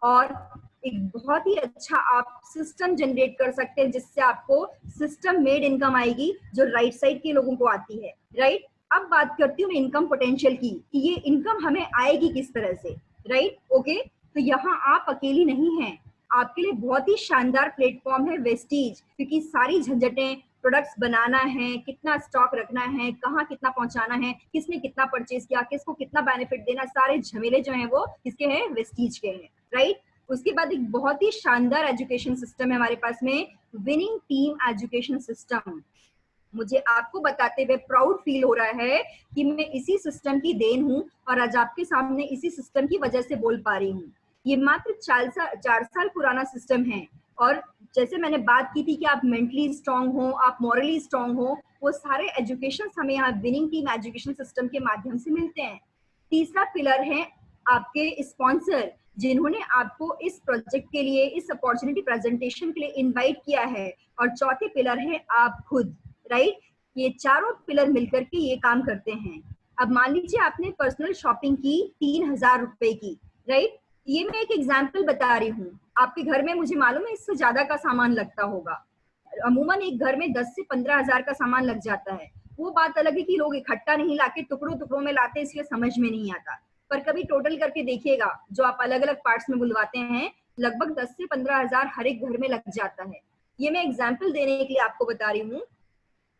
और एक बहुत ही अच्छा आप सिस्टम जनरेट कर सकते हैं जिससे आपको सिस्टम मेड इनकम आएगी जो राइट साइड के लोगों को आती है, राइट। अब बात करती हूँ मैं इनकम पोटेंशियल की कि ये इनकम हमें आएगी किस तरह से, राइट। ओके, तो यहाँ आप अकेली नहीं हैं, आपके लिए बहुत ही शानदार प्लेटफॉर्म है वेस्टीज, क्योंकि सारी झंझटें, प्रोडक्ट्स बनाना है, कितना स्टॉक रखना है, कहाँ कितना पहुंचाना है, किसने कितना परचेज किया, किसको कितना बेनिफिट देना, सारे झमेले जो हैं वो किसके हैं, वेस्टीज के हैं, राइट। उसके बाद एक बहुत ही शानदार एजुकेशन सिस्टम है हमारे पास में, विनिंग टीम एजुकेशन सिस्टम। मुझे आपको बताते हुए प्राउड फील हो रहा है कि मैं इसी सिस्टम की देन हूँ और आज आपके सामने इसी सिस्टम की वजह से बोल पा रही हूँ। ये मात्र 4 साल पुराना सिस्टम है और जैसे मैंने बात की थी कि आप मेंटली स्ट्रांग हो, आप मॉरली स्ट्रांग हो, वो सारे एजुकेशन हमें यहाँ विनिंग टीम एजुकेशन सिस्टम के माध्यम से मिलते हैं। तीसरा पिलर है आपके स्पॉन्सर, जिन्होंने आपको इस प्रोजेक्ट के लिए, इस अपॉर्चुनिटी प्रेजेंटेशन के लिए इनवाइट किया है। और चौथे पिलर है आप खुद, राइट। ये चारों पिलर मिलकर के ये काम करते हैं। अब मान लीजिए आपने पर्सनल शॉपिंग की 3,000 रुपए की, राइट। ये मैं एक एग्जाम्पल बता रही हूँ, आपके घर में मुझे मालूम है इससे ज्यादा का सामान लगता होगा। अमूमन एक घर में 10 से 15,000 का सामान लग जाता है। वो बात अलग है कि लोग इकट्ठा नहीं लाके टुकड़ों टुकड़ों में लाते, इसलिए समझ में नहीं आता। पर कभी टोटल करके देखिएगा, जो आप अलग अलग पार्ट्स में बुलवाते हैं, लगभग 10 से 15,000 हर एक घर में लग जाता है। ये मैं एग्जाम्पल देने के लिए आपको बता रही हूँ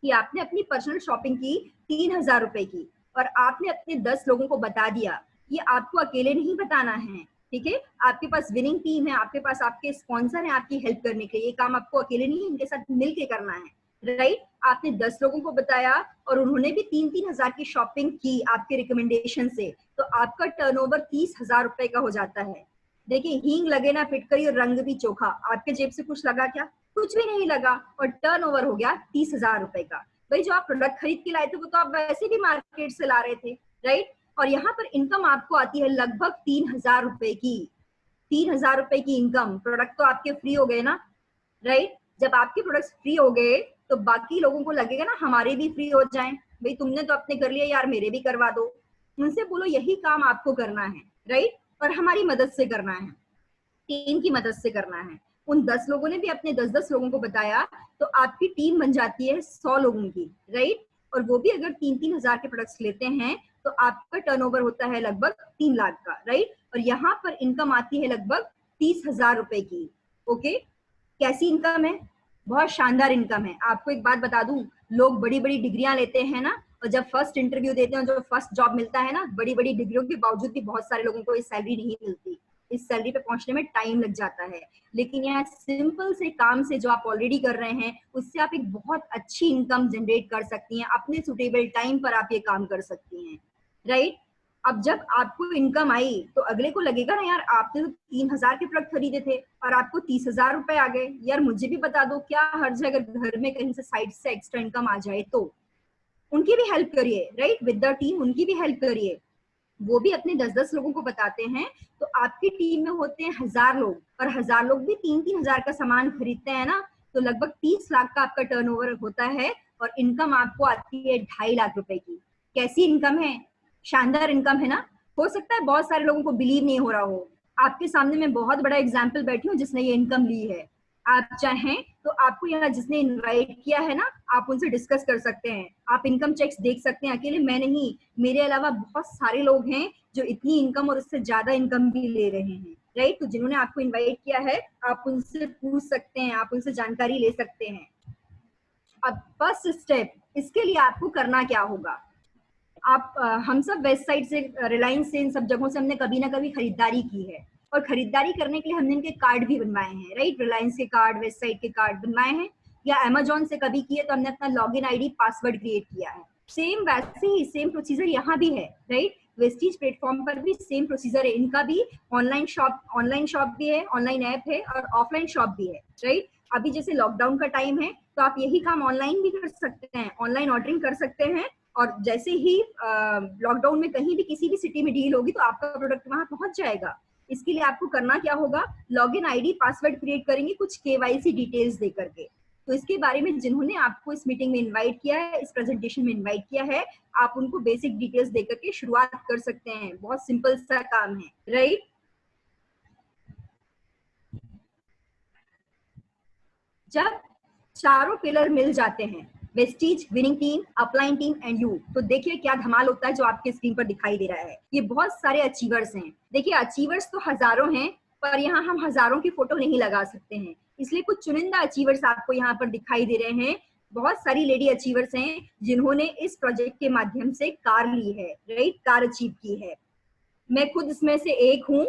कि आपने अपनी पर्सनल शॉपिंग की 3,000 रुपए की और आपने अपने 10 लोगों को बता दिया। ये आपको अकेले नहीं बताना है, ठीक है। आपके पास विनिंग टीम है, आपके पास आपके स्पॉन्सर हैं आपकी हेल्प करने के लिए। ये काम आपको अकेले नहीं, इनके साथ मिलके करना है, राइट। आपने 10 लोगों को बताया और उन्होंने भी 3-3 हजार की शॉपिंग की आपके रिकमेंडेशन से, तो आपका टर्नओवर 30,000 रुपए का हो जाता है। देखिए, हींग लगे ना फिटकरी और रंग भी चोखा, आपके जेब से कुछ लगा क्या? कुछ भी नहीं लगा और टर्नओवर हो गया 30,000 रुपए का। भाई, जो आप प्रोडक्ट खरीद के लाए थे वो तो आप वैसे भी मार्केट से ला रहे थे, राइट। और यहाँ पर इनकम आपको आती है लगभग 3,000 रुपए की। 3,000 रुपए की इनकम, प्रोडक्ट तो आपके फ्री हो गए ना, राइट। जब आपके प्रोडक्ट्स फ्री हो गए तो बाकी लोगों को लगेगा ना हमारे भी फ्री हो जाएं। भाई, तुमने तो अपने कर लिया यार, मेरे भी करवा दो। उनसे बोलो यही काम आपको करना है, राइट। और हमारी मदद से करना है, टीम की मदद से करना है। उन 10 लोगों ने भी अपने 10-10 लोगों को बताया तो आपकी टीम बन जाती है 100 लोगों की, राइट। और वो भी अगर 3-3 हजार के प्रोडक्ट्स लेते हैं तो आपका टर्नओवर होता है लगभग 3 लाख का, राइट। और यहाँ पर इनकम आती है लगभग 30,000 रुपए की। ओके, कैसी इनकम है? बहुत शानदार इनकम है। आपको एक बात बता दूं, लोग बड़ी बड़ी डिग्रियां लेते हैं ना, और जब फर्स्ट इंटरव्यू देते हैं, जो फर्स्ट जॉब मिलता है ना, बड़ी बड़ी डिग्रियों के बावजूद भी बहुत सारे लोगों को इस सैलरी नहीं मिलती। इस सैलरी पे पहुंचने में टाइम लग जाता है। लेकिन यहाँ सिंपल से काम से जो आप ऑलरेडी कर रहे हैं, उससे आप एक बहुत अच्छी इनकम जनरेट कर सकती हैं। अपने सुटेबल टाइम पर आप ये काम कर सकती हैं, राइट। अब जब आपको इनकम आई तो अगले को लगेगा ना, यार आपने तो 3,000 के प्रोडक्ट खरीदे थे और आपको 30,000 रुपए आ गए, यार मुझे भी बता दो, क्या हर जगह घर में कहीं से साइड से एक्स्ट्रा इनकम आ जाए तो उनकी भी हेल्प करिए, राइट। विद द टीम उनकी भी हेल्प करिए। वो भी अपने 10-10 लोगों को बताते हैं तो आपकी टीम में होते हैं 1,000 लोग, और 1,000 लोग भी 3-3 हजार का सामान खरीदते हैं ना, तो लगभग 30 लाख का आपका टर्नओवर होता है और इनकम आपको आती है 2.5 लाख रुपए की। कैसी इनकम है? शानदार इनकम है ना। हो सकता है बहुत सारे लोगों को बिलीव नहीं हो रहा हो। आपके सामने मैं बहुत बड़ा एग्जाम्पल बैठी हूँ जिसने ये इनकम ली है। आप चाहें तो आपको यहाँ जिसने इनवाइट किया है ना, आप उनसे डिस्कस कर सकते हैं, आप इनकम चेक्स देख सकते हैं। अकेले मैं नहीं, मेरे अलावा बहुत सारे लोग हैं जो इतनी इनकम और उससे ज्यादा इनकम भी ले रहे हैं, राइट। तो जिन्होंने आपको इनवाइट किया है, आप उनसे पूछ सकते हैं, आप उनसे जानकारी ले सकते हैं। अब फर्स्ट स्टेप, इसके लिए आपको करना क्या होगा? आप हम सब वेस्ट साइड से, रिलायंस से, इन सब जगहों से हमने कभी ना कभी खरीदारी की है, और खरीदारी करने के लिए हमने इनके कार्ड भी बनवाए हैं, राइट। रिलायंस के कार्ड, वेस्ट साइड के कार्ड बनवाए हैं, या अमेजोन से कभी किए तो हमने अपना लॉगिन आईडी पासवर्ड क्रिएट किया है। सेम वैसे ही सेम प्रोसीजर यहाँ भी है, राइट। वेस्टीज प्लेटफॉर्म पर भी सेम प्रोसीजर है, इनका भी ऑनलाइन शॉप भी है, ऑनलाइन ऐप है और ऑफलाइन शॉप भी है, राइट। अभी जैसे लॉकडाउन का टाइम है तो आप यही काम ऑनलाइन भी कर सकते हैं, ऑनलाइन ऑर्डरिंग कर सकते हैं, और जैसे ही लॉकडाउन में कहीं भी किसी भी सिटी में डील होगी तो आपका प्रोडक्ट वहां पहुंच जाएगा। इसके लिए आपको करना क्या होगा, लॉगिन आईडी पासवर्ड क्रिएट करेंगे कुछ केवाईसी डिटेल्स दे करके। तो इसके बारे में जिन्होंने आपको इस मीटिंग में इनवाइट किया है, इस प्रेजेंटेशन में इनवाइट किया है, आप उनको बेसिक डिटेल्स दे करके शुरुआत कर सकते हैं। बहुत सिंपल सा काम है, राइट। जब चारों पिलर मिल जाते हैं, Vestige, winning team, upline team and you, तो देखिए क्या धमाल होता है जो आपके स्क्रीन पर दिखाई दे रहा है। ये बहुत सारे अचीवर्स हैं। देखिए अचीवर्स तो हजारों हैं, पर यहाँ हम हजारों की फोटो नहीं लगा सकते हैं, इसलिए कुछ चुनिंदा अचीवर्स आपको यहाँ पर दिखाई दे रहे हैं। बहुत सारी लेडी अचीवर्स हैं जिन्होंने इस प्रोजेक्ट के माध्यम से कार ली है, राइट, कार अचीव की है। मैं खुद इसमें से एक हूँ,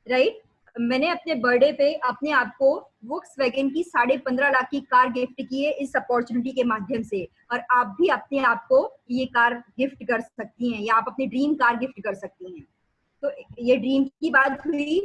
राइट। मैंने अपने बर्थडे पे अपने आप को वोक्सवैगन की 15.5 लाख की कार गिफ्ट की है इस अपॉर्चुनिटी के माध्यम से, और आप भी अपने आप को ये कार गिफ्ट कर सकती हैं, या आप अपने ड्रीम कार गिफ्ट कर सकती हैं। तो ये ड्रीम की बात हुई।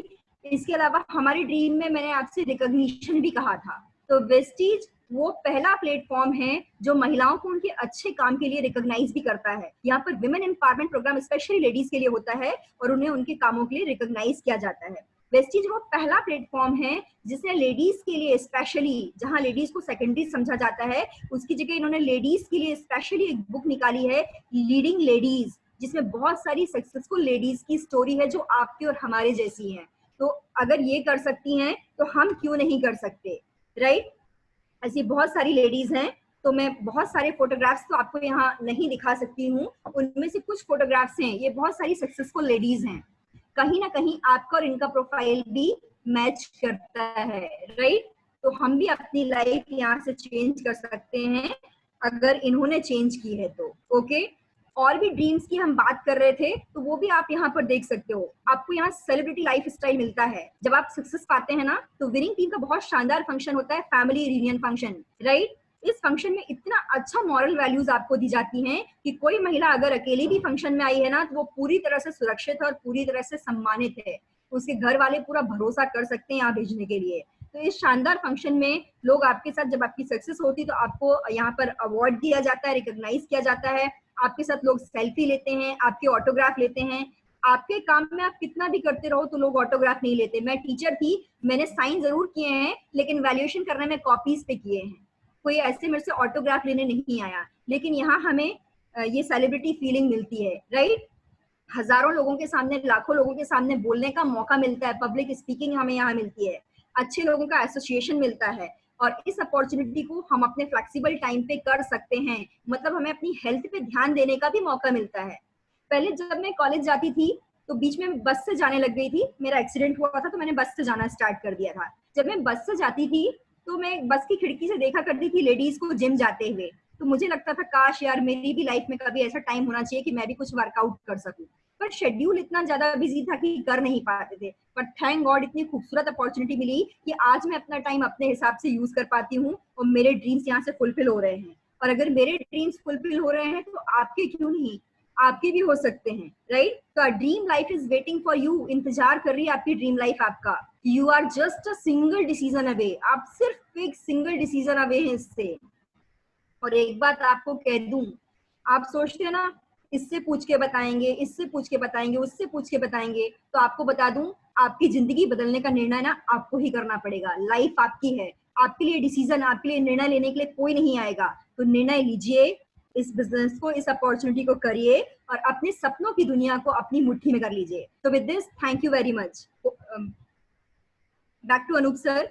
इसके अलावा हमारे ड्रीम में मैंने आपसे रिकॉग्निशन भी कहा था, तो वेस्टीज वो पहला प्लेटफॉर्म है जो महिलाओं को उनके अच्छे काम के लिए रिकॉग्नाइज भी करता है। यहाँ पर women empowerment program specially ladies के लिए होता है और उन्हें उनके कामों के लिए रिकॉग्नाइज किया जाता है। वेस्टीज वो पहला प्लेटफॉर्म है जिसने लेडीज के लिए स्पेशली, जहां लेडीज को सेकेंडरी समझा जाता है, उसकी जगह इन्होंने लेडीज के लिए स्पेशली एक बुक निकाली है, लीडिंग लेडीज, जिसमें बहुत सारी सक्सेसफुल लेडीज की स्टोरी है जो आपके और हमारे जैसी हैं। तो अगर ये कर सकती हैं तो हम क्यों नहीं कर सकते, राइट। ऐसी बहुत सारी लेडीज हैं। तो मैं बहुत सारे फोटोग्राफ्स तो आपको यहाँ नहीं दिखा सकती हूँ, उनमें से कुछ फोटोग्राफ्स हैं, ये बहुत सारी सक्सेसफुल लेडीज हैं। कहीं ना कहीं आपका और इनका प्रोफाइल भी मैच करता है, राइट। तो हम भी अपनी लाइफ यहाँ से चेंज कर सकते हैं अगर इन्होंने चेंज की है तो, ओके। और भी ड्रीम्स की हम बात कर रहे थे, तो वो भी आप यहाँ पर देख सकते हो। आपको यहाँ सेलिब्रिटी लाइफ स्टाइल मिलता है। जब आप सक्सेस पाते हैं ना, तो विनिंग टीम का बहुत शानदार फंक्शन होता है, फैमिली रियूनियन फंक्शन, राइट। इस फंक्शन में इतना अच्छा मॉरल वैल्यूज आपको दी जाती हैं कि कोई महिला अगर अकेली भी फंक्शन में आई है ना, तो वो पूरी तरह से सुरक्षित और पूरी तरह से सम्मानित है। उसके घर वाले पूरा भरोसा कर सकते हैं यहाँ भेजने के लिए। तो इस शानदार फंक्शन में लोग आपके साथ, जब आपकी सक्सेस होती तो आपको यहाँ पर अवार्ड दिया जाता है, रिकॉग्नाइज किया जाता है, आपके साथ लोग सेल्फी लेते हैं, आपके ऑटोग्राफ लेते हैं। आपके काम में आप कितना भी करते रहो तो लोग ऑटोग्राफ नहीं लेते। मैं टीचर थी, मैंने साइन जरूर किए हैं, लेकिन वैल्यूएशन करने में कॉपीज पे किए हैं। कोई ऐसे मेरे से ऑटोग्राफ लेने नहीं आया। लेकिन यहाँ हमें ये सेलिब्रिटी फीलिंग मिलती है, राइट। हजारों लोगों के सामने, लाखों लोगों के सामने बोलने का मौका मिलता है, पब्लिक स्पीकिंग हमें यहाँ मिलती है, अच्छे लोगों का एसोसिएशन मिलता है, और इस अपॉर्चुनिटी को हम अपने फ्लेक्सिबल टाइम पे कर सकते हैं। मतलब हमें अपनी हेल्थ पे ध्यान देने का भी मौका मिलता है। पहले जब मैं कॉलेज जाती थी तो बीच में बस से जाने लग गई थी, मेरा एक्सीडेंट हुआ था तो मैंने बस से जाना स्टार्ट कर दिया था। जब मैं बस से जाती थी तो मैं बस की खिड़की से देखा करती थी लेडीज को जिम जाते हुए, तो मुझे लगता था काश यार मेरी भी लाइफ में कभी ऐसा टाइम होना चाहिए कि मैं भी कुछ वर्कआउट कर सकूं। पर शेड्यूल इतना ज्यादा बिजी था कि कर नहीं पाते थे। पर थैंक गॉड इतनी खूबसूरत अपॉर्चुनिटी मिली कि आज मैं अपना टाइम अपने हिसाब से यूज कर पाती हूँ और मेरे ड्रीम्स यहाँ से फुलफिल हो रहे हैं। और अगर मेरे ड्रीम्स फुलफिल हो रहे हैं तो आपके क्यों नहीं, आपके भी हो सकते हैं, राइट। तो dream life is waiting for you, इंतजार कर रही है आपकी ड्रीम लाइफ आपका। You are just a single decision away, आप सिर्फ एक सिंगल डिसीजन अवे हैं इससे। और एक बात आपको कह दूं, आप सोचते हैं ना इससे पूछ के बताएंगे, इससे पूछ के बताएंगे, उससे पूछ के बताएंगे, तो आपको बता दूं आपकी जिंदगी बदलने का निर्णय ना आपको ही करना पड़ेगा। लाइफ आपकी है, आपके लिए डिसीजन, आपके लिए निर्णय लेने के लिए कोई नहीं आएगा। तो निर्णय लीजिए, इस बिजनेस को, इस अपॉर्चुनिटी को करिए और अपने सपनों की दुनिया को अपनी मुट्ठी में कर लीजिए। तो with this thank you very much. Back to Anoop sir.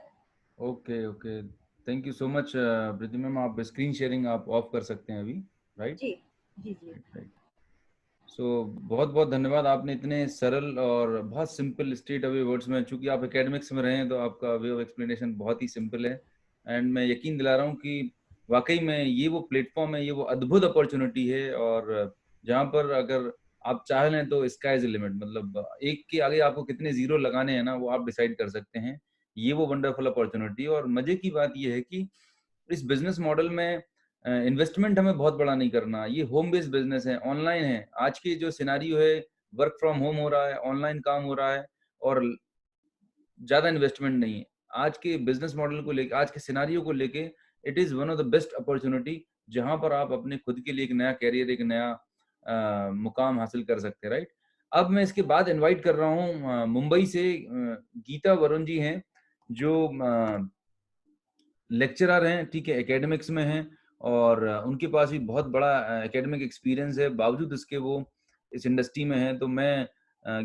Okay okay, thank you so much Preeti ma'am. आप स्क्रीन शेयरिंग आप ऑफ कर सकते हैं अभी, राइट?
जी जी जी।
राइट। सो बहुत बहुत धन्यवाद, आपने इतने सरल और बहुत सिंपल स्ट्रेट अवे वर्ड्स में, चूंकि आप एकेडमिक्स में रहे हैं तो आपका वे ऑफ एक्सप्लेनेशन बहुत ही सिंपल है। एंड मैं यकीन दिला रहा हूँ कि वाकई में ये वो प्लेटफॉर्म है, ये वो अद्भुत अपॉर्चुनिटी है, और जहाँ पर अगर आप चाह लें तो स्काई इज लिमिट। मतलब एक के आगे आपको कितने जीरो लगाने हैं ना, वो आप डिसाइड कर सकते हैं। ये वो वंडरफुल अपॉर्चुनिटी। और मजे की बात ये है कि इस बिजनेस मॉडल में इन्वेस्टमेंट हमें बहुत बड़ा नहीं करना। ये होम बेस्ड बिजनेस है, ऑनलाइन है। आज की जो सिनारियो है, वर्क फ्रॉम होम हो रहा है, ऑनलाइन काम हो रहा है, और ज्यादा इन्वेस्टमेंट नहीं है। आज के बिजनेस मॉडल को लेके, आज के सिनारियो को लेके, it is one of the best opportunity, जहां पर आप अपने खुद के लिए एक नया कैरियर, एक नया मुकाम हासिल कर सकते हैं, राइट? अब मैं इसके बाद इनवाइट कर रहा हूँ मुंबई से गीता वरुण जी हैं, जो लेक्चरर हैं, ठीक है, एकेडमिक्स में हैं, और उनके पास भी बहुत बड़ा एकेडमिक एक्सपीरियंस है, बावजूद इसके वो इस इंडस्ट्री में हैं। तो मैं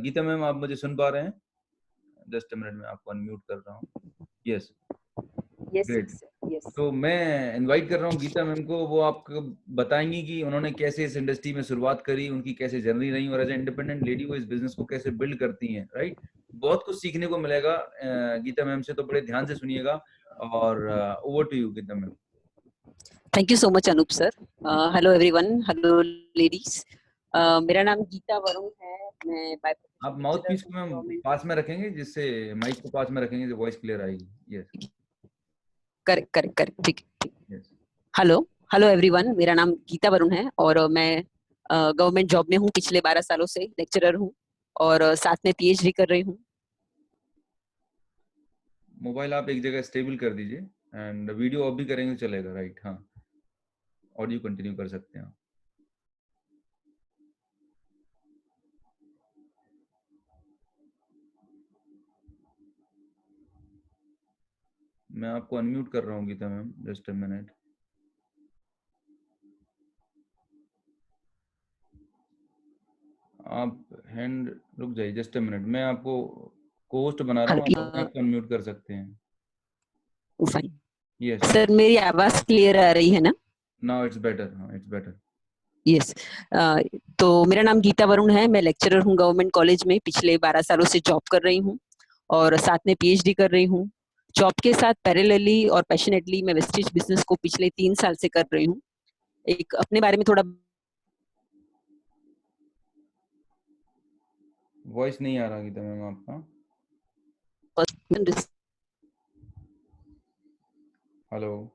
गीता मैम, आप मुझे सुन पा रहे हैं? जस्ट मिनट में आपको अनम्यूट कर रहा हूँ। Yes, great.
यस।
तो मैं इनवाइट कर रहा हूँ गीता मैम को। वो आपको बताएंगी कि उन्होंने कैसे इस इंडस्ट्री में शुरुआत करी, उनकी कैसे जर्नी रही, और एज ए इंडिपेंडेंट लेडी वो इस बिजनेस को कैसे बिल्ड करती हैं, राइट? बहुत कुछ सीखने को मिलेगा गीता मैम से, तो बड़े ध्यान से सुनिएगा। और over to you Geeta ma'am.
Thank you so much Anoop sir. Hello everyone, hello ladies. मेरा नाम गीता वरुण है। मैं
आप माउथ पीस को मैम पास में रखेंगे, जिससे माइक को पास में रखेंगे तो वॉइस क्लियर आएगी। यस,
करेक्ट करेक्ट करेक्ट, ठीक ठीक।
यस।
हेलो हेलो एवरीवन, मेरा नाम गीता वरुण है और मैं गवर्नमेंट जॉब में हूँ। पिछले 12 सालों से लेक्चरर हूँ और साथ में पीएचडी कर रही हूँ।
मोबाइल आप एक जगह स्टेबल कर दीजिए, एंड वीडियो ऑफ भी करेंगे तो चलेगा, राइट? हाँ, ऑडियो कंटिन्यू कर सकते हैं आप। मैं आपको अनम्यूट कर रहा हूँ Geeta ma'am, just a minute. आप हैंड रुक जाइए, जस्ट अ मिनट। मैं आपको होस्ट बना रहा हूँ, आप अपने आप को अनम्यूट कर सकते हैं।
फाइन।
यस
सर, मेरी आवाज क्लियर आ रही है ना?
Now it's better. हाँ, इट्स बेटर।
यस। तो मेरा नाम गीता वरुण है। मैं लेक्चरर हूँ गवर्नमेंट कॉलेज में। पिछले 12 सालों से जॉब कर रही हूँ और साथ में पीएचडी कर रही हूँ। जॉब के साथ पैरेलली और पैशनेटली मैं वेस्टेज बिजनेस को पिछले 3 साल से कर रही हूँ। एक अपने बारे में थोड़ा
वॉइस नहीं आ रहा गीता मैम आपका। हेलो,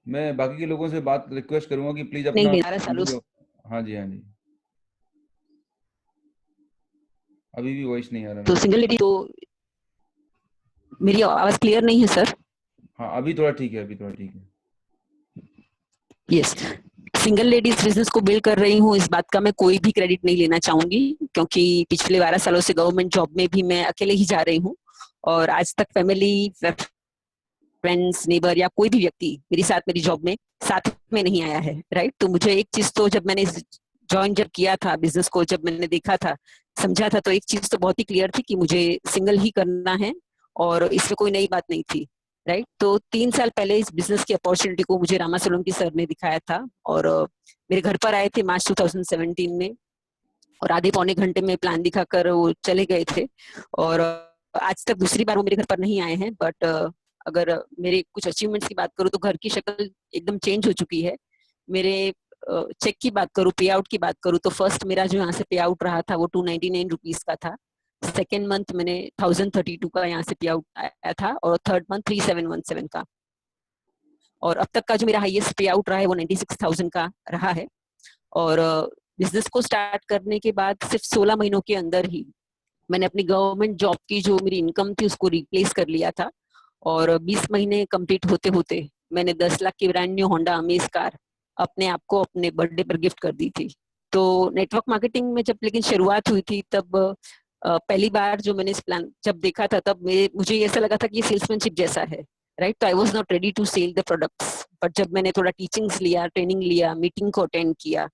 मैं बाकी के लोगों से बात रिक्वेस्ट करूंगा कि प्लीज अपना
12 सालों से।
हाँ जी, हाँ जी, अभी भी वॉइस नहीं आ रहा।
तो सिंगल लेडी, तो मेरी आवाज क्लियर नहीं है सर?
हाँ, अभी थोड़ा ठीक है, अभी थोड़ा ठीक है।
यस। सिंगल लेडीज बिजनेस को बिल्ड कर रही हूँ, इस बात का मैं कोई भी क्रेडिट नहीं लेना चाहूंगी, क्योंकि पिछले 12 सालों से गवर्नमेंट जॉब में भी मैं अकेले ही जा रही हूँ और आज तक फैमिली, फ्रेंड्स, नेबर या कोई भी व्यक्ति मेरी साथ मेरी जॉब में साथ में नहीं आया है, राइट? तो मुझे एक चीज तो जब मैंने ज्वाइन जब किया था बिजनेस को, जब मैंने देखा था, समझा था, तो एक चीज तो बहुत ही क्लियर थी कि मुझे सिंगल ही करना है और इसमें कोई नई बात नहीं थी, राइट? तो 3 साल पहले इस बिजनेस की अपॉर्चुनिटी को मुझे रामा सोलंकी सर ने दिखाया था और मेरे घर पर आए थे मार्च 2017 में और आधे पौने घंटे में प्लान दिखाकर वो चले गए थे और आज तक दूसरी बार वो मेरे घर पर नहीं आए हैं। बट अगर मेरे कुछ अचीवमेंट्स की बात करूँ तो घर की शक्ल एकदम चेंज हो चुकी है। मेरे चेक की बात करूँ, पे आउट की बात करूँ, तो फर्स्ट मेरा जो यहाँ से पे आउट रहा था वो 299 रुपीज का था। सेकेंड मंथ मैंने 1032 का यहाँ से पे आउट आया था और थर्ड मंथ 3717 का। और अब तक का जो मेरा हाईएस्ट पे आउट रहा है वो 96,000 का रहा है। और बिजनेस को स्टार्ट करने के बाद सिर्फ 16 महीनों के अंदर ही मैंने अपनी गवर्नमेंट जॉब की जो मेरी इनकम थी उसको रिप्लेस कर लिया था और 20 महीने कंप्लीट होते होते मैंने 10 लाख की brand new Honda amaze car अपने आप को अपने बर्थडे पर गिफ्ट कर दी थी। तो नेटवर्क मार्केटिंग में जब लेकिन शुरुआत हुई थी तब पहली बार जो मैंने इस प्लान जब देखा था तब मुझे ऐसा लगा था कि ये सेल्समैनशिप जैसा है, राइट? तो I was not ready to sell the products. But जब मैंने थोड़ा टीचिंग्स लिया, ट्रेनिंग लिया, मीटिंग को अटेंड किया,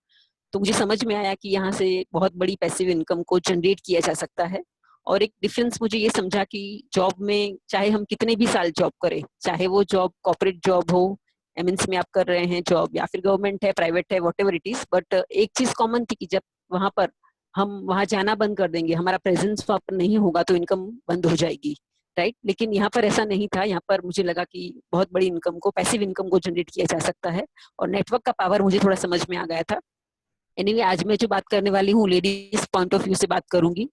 तो मुझे समझ में आया कि यहाँ से बहुत बड़ी पैसिव इनकम को जनरेट किया जा सकता है और एक डिफरेंस मुझे ये समझा कि जॉब में चाहे हम कितने भी साल जॉब करें, चाहे वो जॉब कॉर्पोरेट जॉब हो, एमएनसी में आप कर रहे हैं जॉब, या फिर गवर्नमेंट है, प्राइवेट है, व्हाटएवर इट इज, बट एक चीज कॉमन थी कि जब वहां पर हम वहां जाना बंद कर देंगे, हमारा प्रेजेंस वहां पर नहीं होगा, तो इनकम बंद हो जाएगी, राइट। लेकिन यहाँ पर ऐसा नहीं था। यहाँ पर मुझे लगा कि बहुत बड़ी इनकम को, पैसिव इनकम को जनरेट किया जा सकता है, और नेटवर्क का पावर मुझे थोड़ा समझ में आ गया था। एनीवे, आज मैं जो बात करने वाली हूँ लेडीज पॉइंट ऑफ व्यू से बात करूंगी।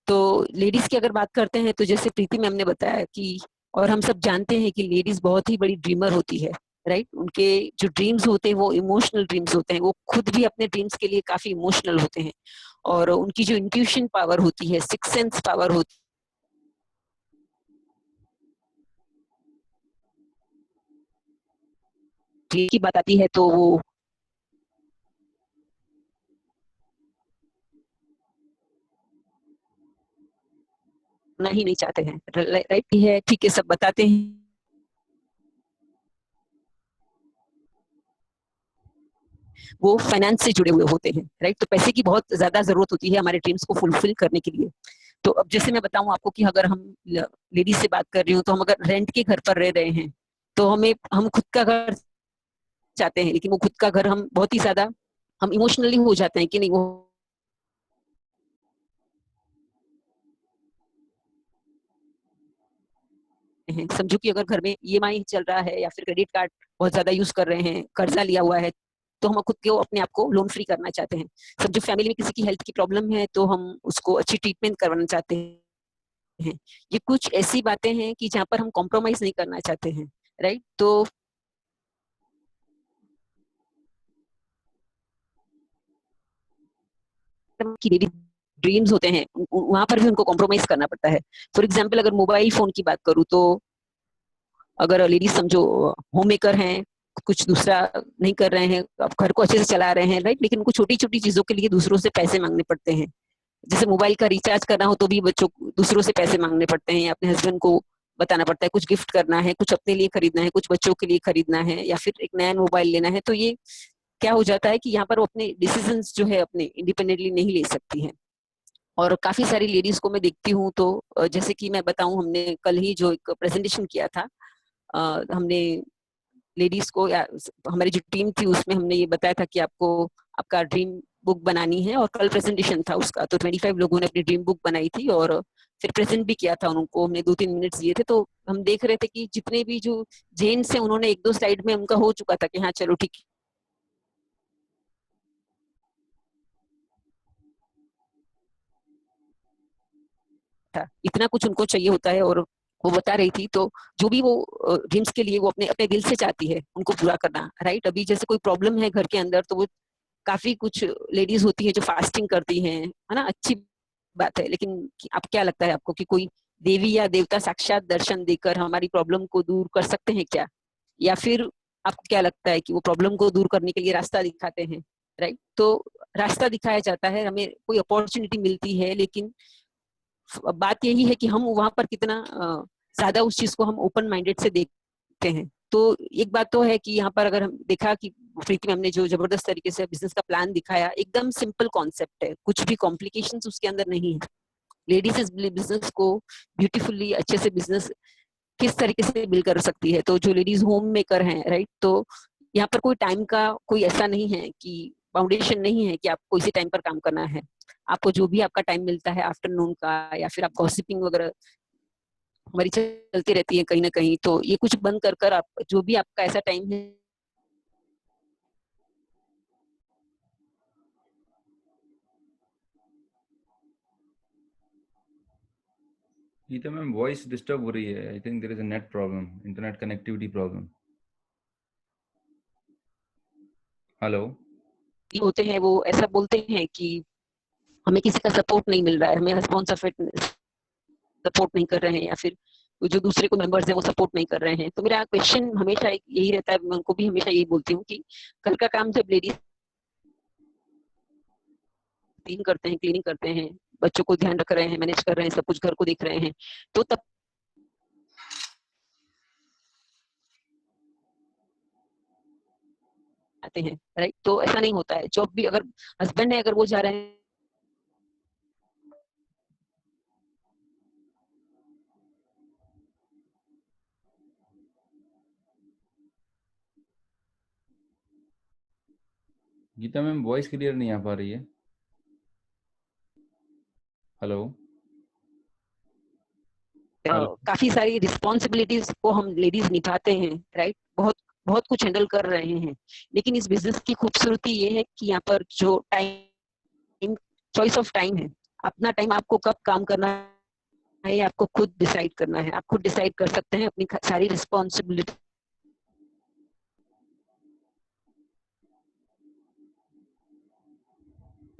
तो लेडीज की अगर बात करते हैं तो जैसे प्रीति मैम ने बताया कि, और हम सब जानते हैं कि लेडीज बहुत ही बड़ी ड्रीमर होती है, राइट। उनके जो ड्रीम्स होते हैं वो इमोशनल ड्रीम्स होते हैं, वो खुद भी अपने ड्रीम्स के लिए काफी इमोशनल होते हैं, और उनकी जो इंट्यूशन पावर होती है, सिक्स सेंस पावर होती की बात आती है तो वो ना ही नहीं चाहते हैं, राइट है, ठीक है, सब बताते हैं। वो फाइनेंस से जुड़े हुए होते हैं, राइट। तो पैसे की बहुत ज्यादा जरूरत होती है हमारे ड्रीम्स को फुलफिल करने के लिए। तो अब जैसे मैं बताऊं आपको कि अगर हम लेडीज से बात कर रही हूँ, तो हम अगर रेंट के घर पर रह रहे हैं, तो हम खुद का घर चाहते हैं, लेकिन वो खुद का घर हम बहुत ही ज्यादा हम इमोशनली हो जाते हैं कि नहीं, वो है। समझो कि अगर घर में ईएमआई चल रहा है या फिर क्रेडिट कार्ड बहुत ज्यादा यूज कर रहे हैं, कर्जा लिया हुआ है, तो हम खुद को अपने आप को लोन फ्री करना चाहते हैं। समझो फैमिली में किसी की हेल्थ की प्रॉब्लम है, तो हम उसको अच्छी ट्रीटमेंट करवाना चाहते हैं। ये कुछ ऐसी बातें हैं कि जहाँ पर हम कॉम्प्रोमाइज नहीं करना चाहते हैं, राइट। तो की ड्रीम्स होते हैं, वहां पर भी उनको कॉम्प्रोमाइज करना पड़ता है। फॉर एग्जाम्पल, अगर मोबाइल फोन की बात करूँ, तो अगर लेडीज समझो होम मेकर हैं, कुछ दूसरा नहीं कर रहे हैं, अब घर को अच्छे से चला रहे हैं, राइट, लेकिन उनको छोटी छोटी चीजों के लिए दूसरों से पैसे मांगने पड़ते हैं। जैसे मोबाइल का रिचार्ज करना हो तो भी बच्चों दूसरों से पैसे मांगने पड़ते हैं, या अपने हस्बैंड को बताना पड़ता है, कुछ गिफ्ट करना है, कुछ अपने लिए खरीदना है, कुछ बच्चों के लिए खरीदना है, या फिर एक नया मोबाइल लेना है। तो ये क्या हो जाता है कि यहाँ पर वो अपने डिसीजंस जो है अपने इंडिपेंडेंटली नहीं ले सकती हैं। और काफी सारी लेडीज को मैं देखती हूँ, तो जैसे कि मैं बताऊं, हमने कल ही जो एक प्रेजेंटेशन किया था, हमने लेडीज को, या हमारी जो टीम थी उसमें हमने ये बताया था कि आपको आपका ड्रीम बुक बनानी है, और कल प्रेजेंटेशन था उसका। तो 25 लोगों ने अपनी ड्रीम बुक बनाई थी, और फिर प्रेजेंट भी किया था उनको, हमने 2-3 मिनट्स दिए थे। तो हम देख रहे थे कि जितने भी जो जेंट्स हैं, उन्होंने 1-2 स्लाइड में उनका हो चुका था कि हाँ चलो ठीक था, इतना कुछ उनको चाहिए होता है। और वो बता रही थी, तो जो भी वो ड्रीम्स के लिए वो अपने अपने दिल से चाहती है उनको पूरा करना, राइट। अभी जैसे कोई प्रॉब्लम है घर के अंदर, तो वो काफी कुछ लेडीज होती है जो फास्टिंग करती हैं, है ना, अच्छी बात है। लेकिन आप क्या लगता है आपको कि कोई देवी या देवता साक्षात दर्शन देकर हमारी प्रॉब्लम को दूर कर सकते हैं क्या? या फिर आपको क्या लगता है कि वो प्रॉब्लम को दूर करने के लिए रास्ता दिखाते हैं, राइट। तो रास्ता दिखाया जाता है, हमें कोई अपॉर्चुनिटी मिलती है, लेकिन बात यही है कि हम वहां पर कितना ज्यादा उस चीज को हम ओपन माइंडेड से देखते हैं। तो एक बात तो है कि यहाँ पर अगर हम देखा कि प्रीति मैम ने जो जबरदस्त तरीके से बिजनेस का प्लान दिखाया, एकदम सिंपल कॉन्सेप्ट है, कुछ भी कॉम्प्लिकेशंस उसके अंदर नहीं है। लेडीज इस बिजनेस को ब्यूटीफुल्ली अच्छे से बिजनेस किस तरीके से बिल्ड कर सकती है। तो जो लेडीज होम मेकर हैं, राइट, तो यहाँ पर कोई टाइम का कोई ऐसा नहीं है कि बाउंडेशन नहीं है कि आपको इसी टाइम पर काम करना है। आपको जो भी आपका टाइम मिलता है आफ्टरनून का, या फिर आप गॉसिपिंग वगैरह हमारी चलती रहती है कहीं ना कहीं, तो ये कुछ बंद कर कर आप जो भी आपका ऐसा टाइम है,
गीता मैम वॉइस डिस्टर्ब हो रही है। I think there is a net problem, internet connectivity problem. Hello.
होते हैं वो ऐसा बोलते हैं कि हमें किसी का सपोर्ट नहीं मिल रहा है, हमें हस्बैंड सपोर्ट नहीं कर रहे हैं, या फिर जो दूसरे को मेंबर्स हैं वो सपोर्ट नहीं कर रहे हैं। तो मेरा क्वेश्चन हमेशा यही रहता है, मैं उनको भी हमेशा यही बोलती हूँ कि घर का काम जब लेडीज क्लीनिंग करते हैं, बच्चों को ध्यान रख रहे हैं, मैनेज कर रहे हैं, सब कुछ घर को देख रहे हैं, तो तब आते हैं, राइट। तो ऐसा नहीं होता है, जॉब भी अगर हस्बैंड है, अगर वो जा रहे हैं
गीता मैम वॉइस क्लियर नहीं आ पा रही है। Hello hello.
काफी सारी रिस्पॉन्सिबिलिटीज को हम लेडीज निभाते हैं, राइट, बहुत बहुत कुछ हैंडल कर रहे हैं। लेकिन इस बिजनेस की खूबसूरती ये है कि यहाँ पर जो टाइम, चॉइस ऑफ टाइम है, अपना टाइम आपको कब काम करना है आपको खुद डिसाइड करना है। आप खुद डिसाइड कर सकते हैं अपनी सारी रिस्पॉन्सिबिलिटी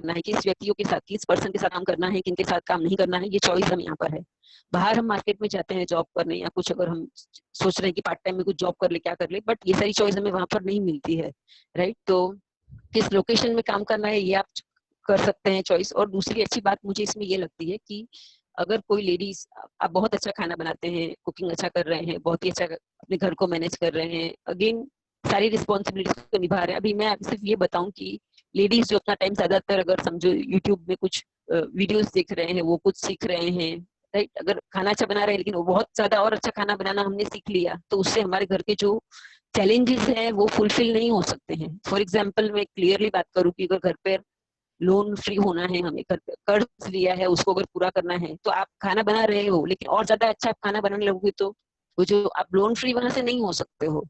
करना है, किस व्यक्तियों के साथ, किस पर्सन के साथ काम करना है, किन के साथ काम नहीं करना है, ये चॉइस हम यहाँ पर है। बाहर हम मार्केट में जाते हैं जॉब करने या कुछ, अगर हम सोच रहे हैं कि पार्ट टाइम में कुछ जॉब कर ले, क्या कर ले, बट ये सारी चॉइस हमें वहां पर नहीं मिलती है, राइट। तो किस लोकेशन में काम करना है ये आप कर सकते हैं चॉइस। और दूसरी अच्छी बात मुझे इसमें ये लगती है कि अगर कोई लेडीज, आप बहुत अच्छा खाना बनाते हैं, कुकिंग अच्छा कर रहे हैं, बहुत ही अच्छा अपने घर को मैनेज कर रहे हैं, अगेन सारी रिस्पॉन्सिबिलिटीज को निभा रहे हैं। अभी मैं सिर्फ ये बताऊं कि लेडीज जो अपना टाइम ज्यादातर, अगर समझो यूट्यूब में कुछ वीडियोस देख रहे हैं, वो कुछ सीख रहे हैं, राइट। अगर खाना अच्छा बना रहे हैं लेकिन वो बहुत ज्यादा और अच्छा खाना बनाना हमने सीख लिया, तो उससे हमारे घर के जो चैलेंजेस हैं वो फुलफिल नहीं हो सकते हैं। फॉर एग्जाम्पल मैं क्लियरली बात करूं कि अगर घर पे लोन फ्री होना है, हमें कर्ज लिया है, उसको अगर पूरा करना है, तो आप खाना बना रहे हो लेकिन और ज्यादा अच्छा आप खाना बनाने लगोगे तो वो जो आप लोन फ्री वहां से नहीं हो सकते हो,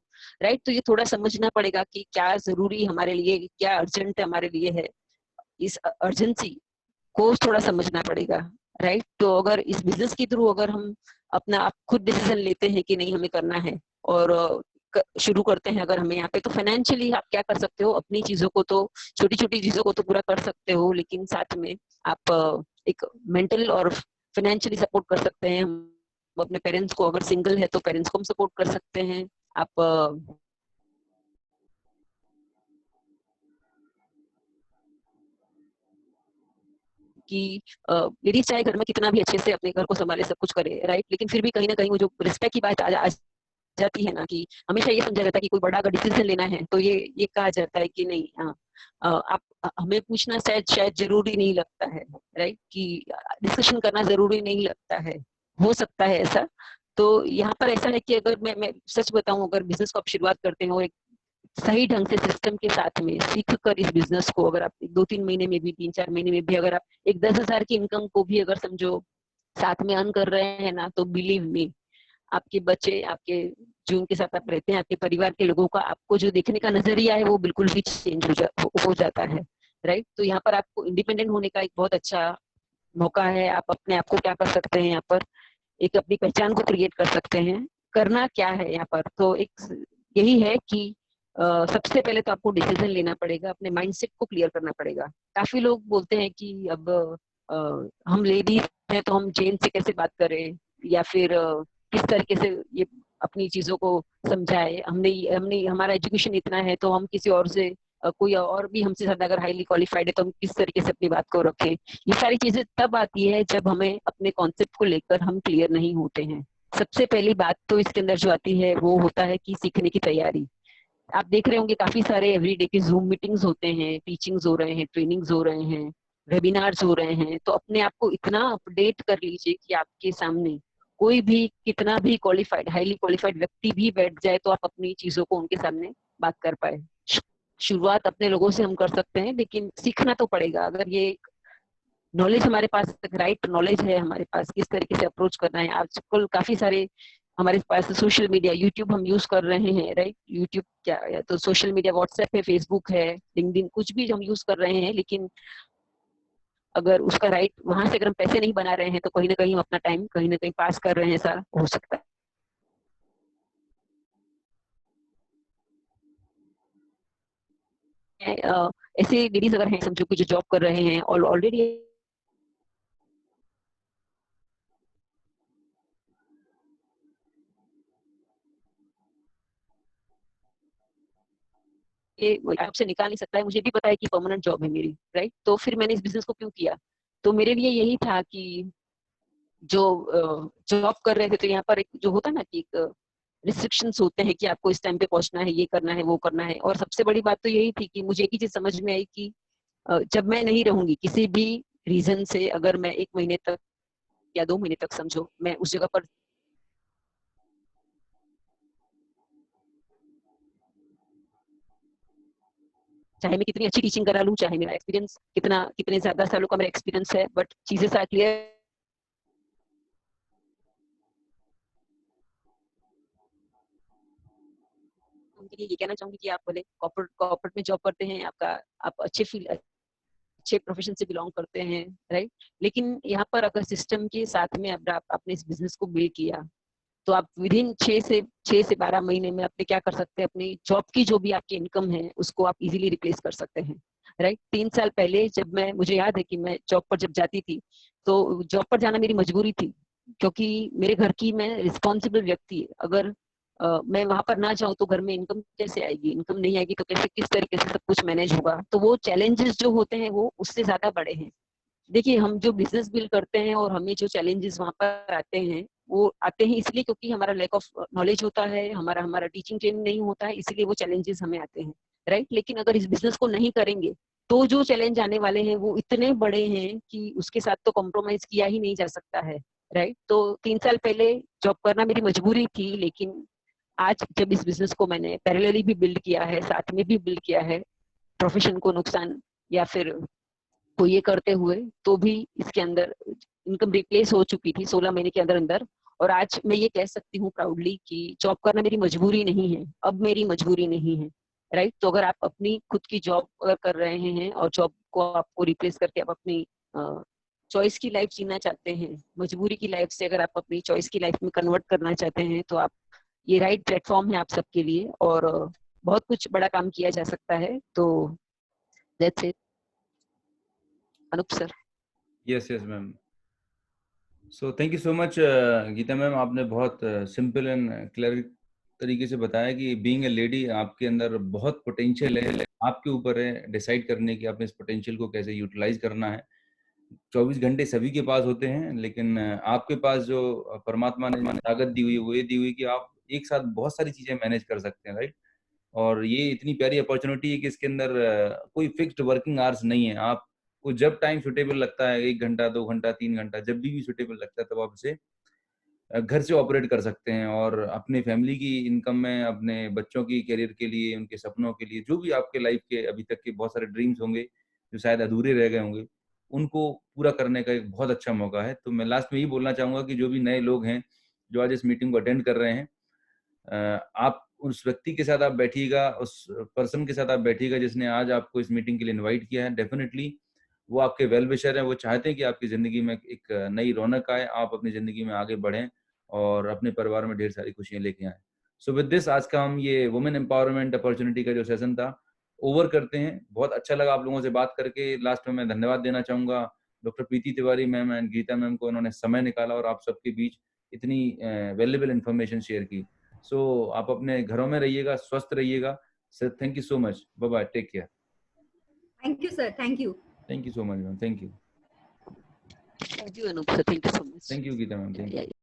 राइट। तो ये थोड़ा समझना पड़ेगा कि क्या जरूरी हमारे लिए, क्या अर्जेंट हमारे लिए है, इस अर्जेंसी को थोड़ा समझना पड़ेगा, राइट। तो अगर इस बिजनेस के थ्रू अगर हम अपना आप खुद डिसीजन लेते हैं कि नहीं हमें करना है और शुरू करते हैं अगर हमें यहाँ पे, तो फाइनेंशियली आप क्या कर सकते हो, अपनी चीजों को तो, छोटी छोटी चीजों को तो पूरा कर सकते हो, लेकिन साथ में आप एक मेंटल और फाइनेंशियली सपोर्ट कर सकते हैं। हम अपने पेरेंट्स को, अगर सिंगल है तो पेरेंट्स को हम सपोर्ट कर सकते हैं। आप कि लेडीज चाहे घर में कितना भी अच्छे से अपने घर को संभाले, सब कुछ करे, राइट, लेकिन फिर भी कहीं ना कहीं वो जो रिस्पेक्ट की बात आ जाती है ना, कि हमेशा ये समझा जाता है कि कोई बड़ा अगर डिसीजन लेना है तो ये कहा जाता है कि नहीं, आप हमें पूछना शायद शायद जरूरी नहीं लगता है, राइट, कि डिस्कशन करना जरूरी नहीं लगता है, हो सकता है ऐसा। तो यहाँ पर ऐसा है कि अगर मैं सच बताऊं, अगर बिजनेस को आप शुरुआत करते हो एक सही ढंग से सिस्टम के साथ में सीख कर इस बिजनेस को, अगर आप 2-3 महीने में भी, 3-4 महीने में भी, अगर आप एक 10,000 की इनकम को भी अगर समझो साथ में अर्न कर रहे हैं ना, तो बिलीव मी, आपके बच्चे, आपके जो उनके साथ आप रहते हैं, आपके परिवार के लोगों का आपको जो देखने का नजरिया है वो बिल्कुल भी चेंज हो जाता है, राइट। तो यहाँ पर आपको इंडिपेंडेंट होने का एक बहुत अच्छा मौका है। आप अपने आप को क्या कर सकते हैं, यहाँ पर एक अपनी पहचान को क्रिएट कर सकते हैं। करना क्या है यहाँ पर, तो एक यही है कि सबसे पहले तो आपको डिसीजन लेना पड़ेगा, अपने माइंडसेट को क्लियर करना पड़ेगा। काफी लोग बोलते हैं कि अब हम लेडीज हैं तो हम जेंट्स से कैसे बात करें, या फिर किस तरीके से ये अपनी चीजों को समझाए, हमने हमने हमारा एजुकेशन इतना है तो हम किसी और से कोई और भी हमसे ज्यादा अगर हाईली क्वालिफाइड है तो हम किस तरीके से अपनी बात को रखें। ये सारी चीजें तब आती है जब हमें अपने कॉन्सेप्ट को लेकर हम क्लियर नहीं होते हैं। सबसे पहली बात तो इसके अंदर जो आती है वो होता है कि सीखने की तैयारी। आप देख रहे होंगे काफी सारे एवरीडे की जूम मीटिंग्स होते हैं, टीचिंग्स हो रहे हैं, ट्रेनिंग्स हो रहे हैं, वेबिनार्स हो रहे हैं। तो अपने आप को इतना अपडेट कर लीजिए कि आपके सामने कोई भी कितना भी क्वालिफाइड, हाईली क्वालिफाइड व्यक्ति भी बैठ जाए तो आप अपनी चीजों को उनके सामने बात कर पाए। शुरुआत अपने लोगों से हम कर सकते हैं, लेकिन सीखना तो पड़ेगा। अगर ये नॉलेज हमारे पास, राइट नॉलेज है हमारे पास, किस तरीके से अप्रोच करना है। आजकल काफी सारे हमारे पास सोशल मीडिया, यूट्यूब हम यूज कर रहे हैं, राइट, यूट्यूब क्या है तो सोशल मीडिया, व्हाट्सएप है, फेसबुक है, लिंक्डइन, कुछ भी हम यूज कर रहे हैं, लेकिन अगर उसका राइट वहां से अगर हम पैसे नहीं बना रहे हैं तो कहीं ना कहीं हम अपना टाइम कहीं ना कहीं पास कर रहे हैं, ऐसा हो सकता है। ऐसे लेडीज अगर हैं समझो कि जो जॉब कर रहे हैं और ऑलरेडी ये आपसे निकाल नहीं सकता है, मुझे भी पता है कि परमानेंट जॉब है मेरी, राइट। तो फिर मैंने इस बिजनेस को क्यों किया, तो मेरे लिए यही था कि जो जॉब कर रहे थे तो यहाँ पर एक जो होता है ना कि एक रिस्ट्रिक्शंस होते हैं कि आपको इस टाइम पे पहुंचना है, ये करना है, वो करना है। और सबसे बड़ी बात तो यही थी कि मुझे एक ही चीज समझ में आई कि जब मैं नहीं रहूंगी किसी भी रीजन से, अगर मैं 1 महीने तक या 2 महीने तक समझो, मैं उस जगह पर चाहे मैं कितनी अच्छी टीचिंग करा लूं, चाहे मेरा एक्सपीरियंस कितने ज्यादा सालों का मेरा एक्सपीरियंस है, बट चीजें साथ क्लियर उनके लिए ये कहना चाहूंगी कि आप बोले कॉर्पोरेट में जॉब करते हैं, आप अच्छे प्रोफेशन से बिलोंग करते हैं, राइट, लेकिन यहाँ पर अगर सिस्टम के साथ में अगर आपने इस बिजनेस को बिल्ड किया, तो आप विदिन 6 से 12 महीने में अपने क्या कर सकते हैं, अपनी जॉब की जो भी आपकी इनकम है उसको आप इजीली रिप्लेस कर सकते हैं, राइट। 3 साल पहले जब मुझे याद है कि मैं जॉब पर जब जाती थी, तो जॉब पर जाना मेरी मजबूरी थी, क्योंकि मेरे घर की मैं रिस्पॉन्सिबल व्यक्ति, अगर मैं वहां पर ना जाऊं तो घर में इनकम कैसे आएगी, इनकम नहीं आएगी तो कैसे किस तरीके से सब कुछ मैनेज होगा। तो वो चैलेंजेस जो होते हैं वो उससे ज्यादा बड़े हैं। देखिए, हम जो बिजनेस बिल्ड करते हैं और हमें जो चैलेंजेस वहां पर आते हैं, वो आते हैं इसलिए क्योंकि हमारा लैक ऑफ नॉलेज होता है, हमारा टीचिंग ट्रेनिंग नहीं होता है, इसलिए वो चैलेंजेस हमें आते हैं, राइट। लेकिन अगर इस बिजनेस को नहीं करेंगे तो जो चैलेंज आने वाले हैं वो इतने बड़े हैं कि उसके साथ तो कॉम्प्रोमाइज किया ही नहीं जा सकता है, राइट। तो 3 साल पहले जॉब करना मेरी मजबूरी थी, लेकिन आज जब इस बिजनेस को मैंने पैरेलली भी बिल्ड किया है, साथ में भी बिल्ड किया है, प्रोफेशन को नुकसान या फिर को ये करते हुए, तो भी इसके अंदर इनकम रिप्लेस हो चुकी थी 16 महीने के अंदर अंदर। और आज मैं ये कह सकती हूँ प्राउडली कि जॉब करना मेरी मजबूरी नहीं है, अब मेरी मजबूरी नहीं है, राइट। तो अगर आप अपनी खुद की जॉब अगर कर रहे हैं और जॉब को आपको रिप्लेस करके आप अपनी चॉइस की लाइफ जीना चाहते हैं, मजबूरी की लाइफ से अगर आप अपनी चॉइस की लाइफ में कन्वर्ट करना चाहते हैं, तो आप ये राइट प्लेटफॉर्म है आप सबके लिए, और बहुत कुछ बड़ा काम किया जा सकता है। तो that's it. Anoop sir.
Yes ma'am. So thank you so much Geeta ma'am, आपने बहुत सिंपल एंड क्लियर तरीके से बताया कि बीइंग ए लेडी आपके अंदर बहुत पोटेंशियल है, आपके ऊपर है डिसाइड करने की आपने इस पोटेंशियल को कैसे यूटिलाइज करना है। 24 घंटे सभी के पास होते हैं, लेकिन आपके पास जो परमात्मा ने ताकत दी हुई है वो ये दी हुई कि आप एक साथ बहुत सारी चीजें मैनेज कर सकते हैं, राइट। और ये इतनी प्यारी अपॉर्चुनिटी है कि इसके अंदर कोई फिक्स्ड वर्किंग आवर्स नहीं है। आपको जब टाइम सुटेबल लगता है, 1 घंटा 2 घंटा 3 घंटा, जब भी सुटेबल लगता है, तब आप इसे घर से ऑपरेट कर सकते हैं और अपने फैमिली की इनकम में, अपने बच्चों की करियर के लिए, उनके सपनों के लिए, जो भी आपके लाइफ के अभी तक के बहुत सारे ड्रीम्स होंगे जो शायद अधूरे रह गए होंगे, उनको पूरा करने का एक बहुत अच्छा मौका है। तो मैं लास्ट में यही बोलना चाहूंगा कि जो भी नए लोग हैं जो आज इस मीटिंग को अटेंड कर रहे हैं, आप उस व्यक्ति के साथ आप बैठिएगा, उस पर्सन के साथ आप बैठिएगा जिसने आज आपको इस मीटिंग के लिए इनवाइट किया है। डेफिनेटली वो आपके वेल विशर हैं, वो चाहते हैं कि आपकी जिंदगी में एक नई रौनक आए, आप अपनी जिंदगी में आगे बढ़ें और अपने परिवार में ढेर सारी खुशियां लेके आए। सो विद दिस आज का हम ये वुमेन एम्पावरमेंट अपॉर्चुनिटी का जो सेशन था ओवर करते हैं। बहुत अच्छा लगा आप लोगों से बात करके। लास्ट में मैं धन्यवाद देना चाहूंगा doctor Preeti Tiwari ma'am and Geeta ma'am को, उन्होंने समय निकाला और आप सबके बीच इतनी वैल्यूएबल इंफॉर्मेशन शेयर की। सो आप अपने घरों में रहिएगा, स्वस्थ रहिएगा। Sir thank you so much, bye bye, take care.
Thank you sir, thank you
so much ma'am, thank you.
Thank you Anoop sir, thank you so much.
Thank you Geeta ma'am, thank you.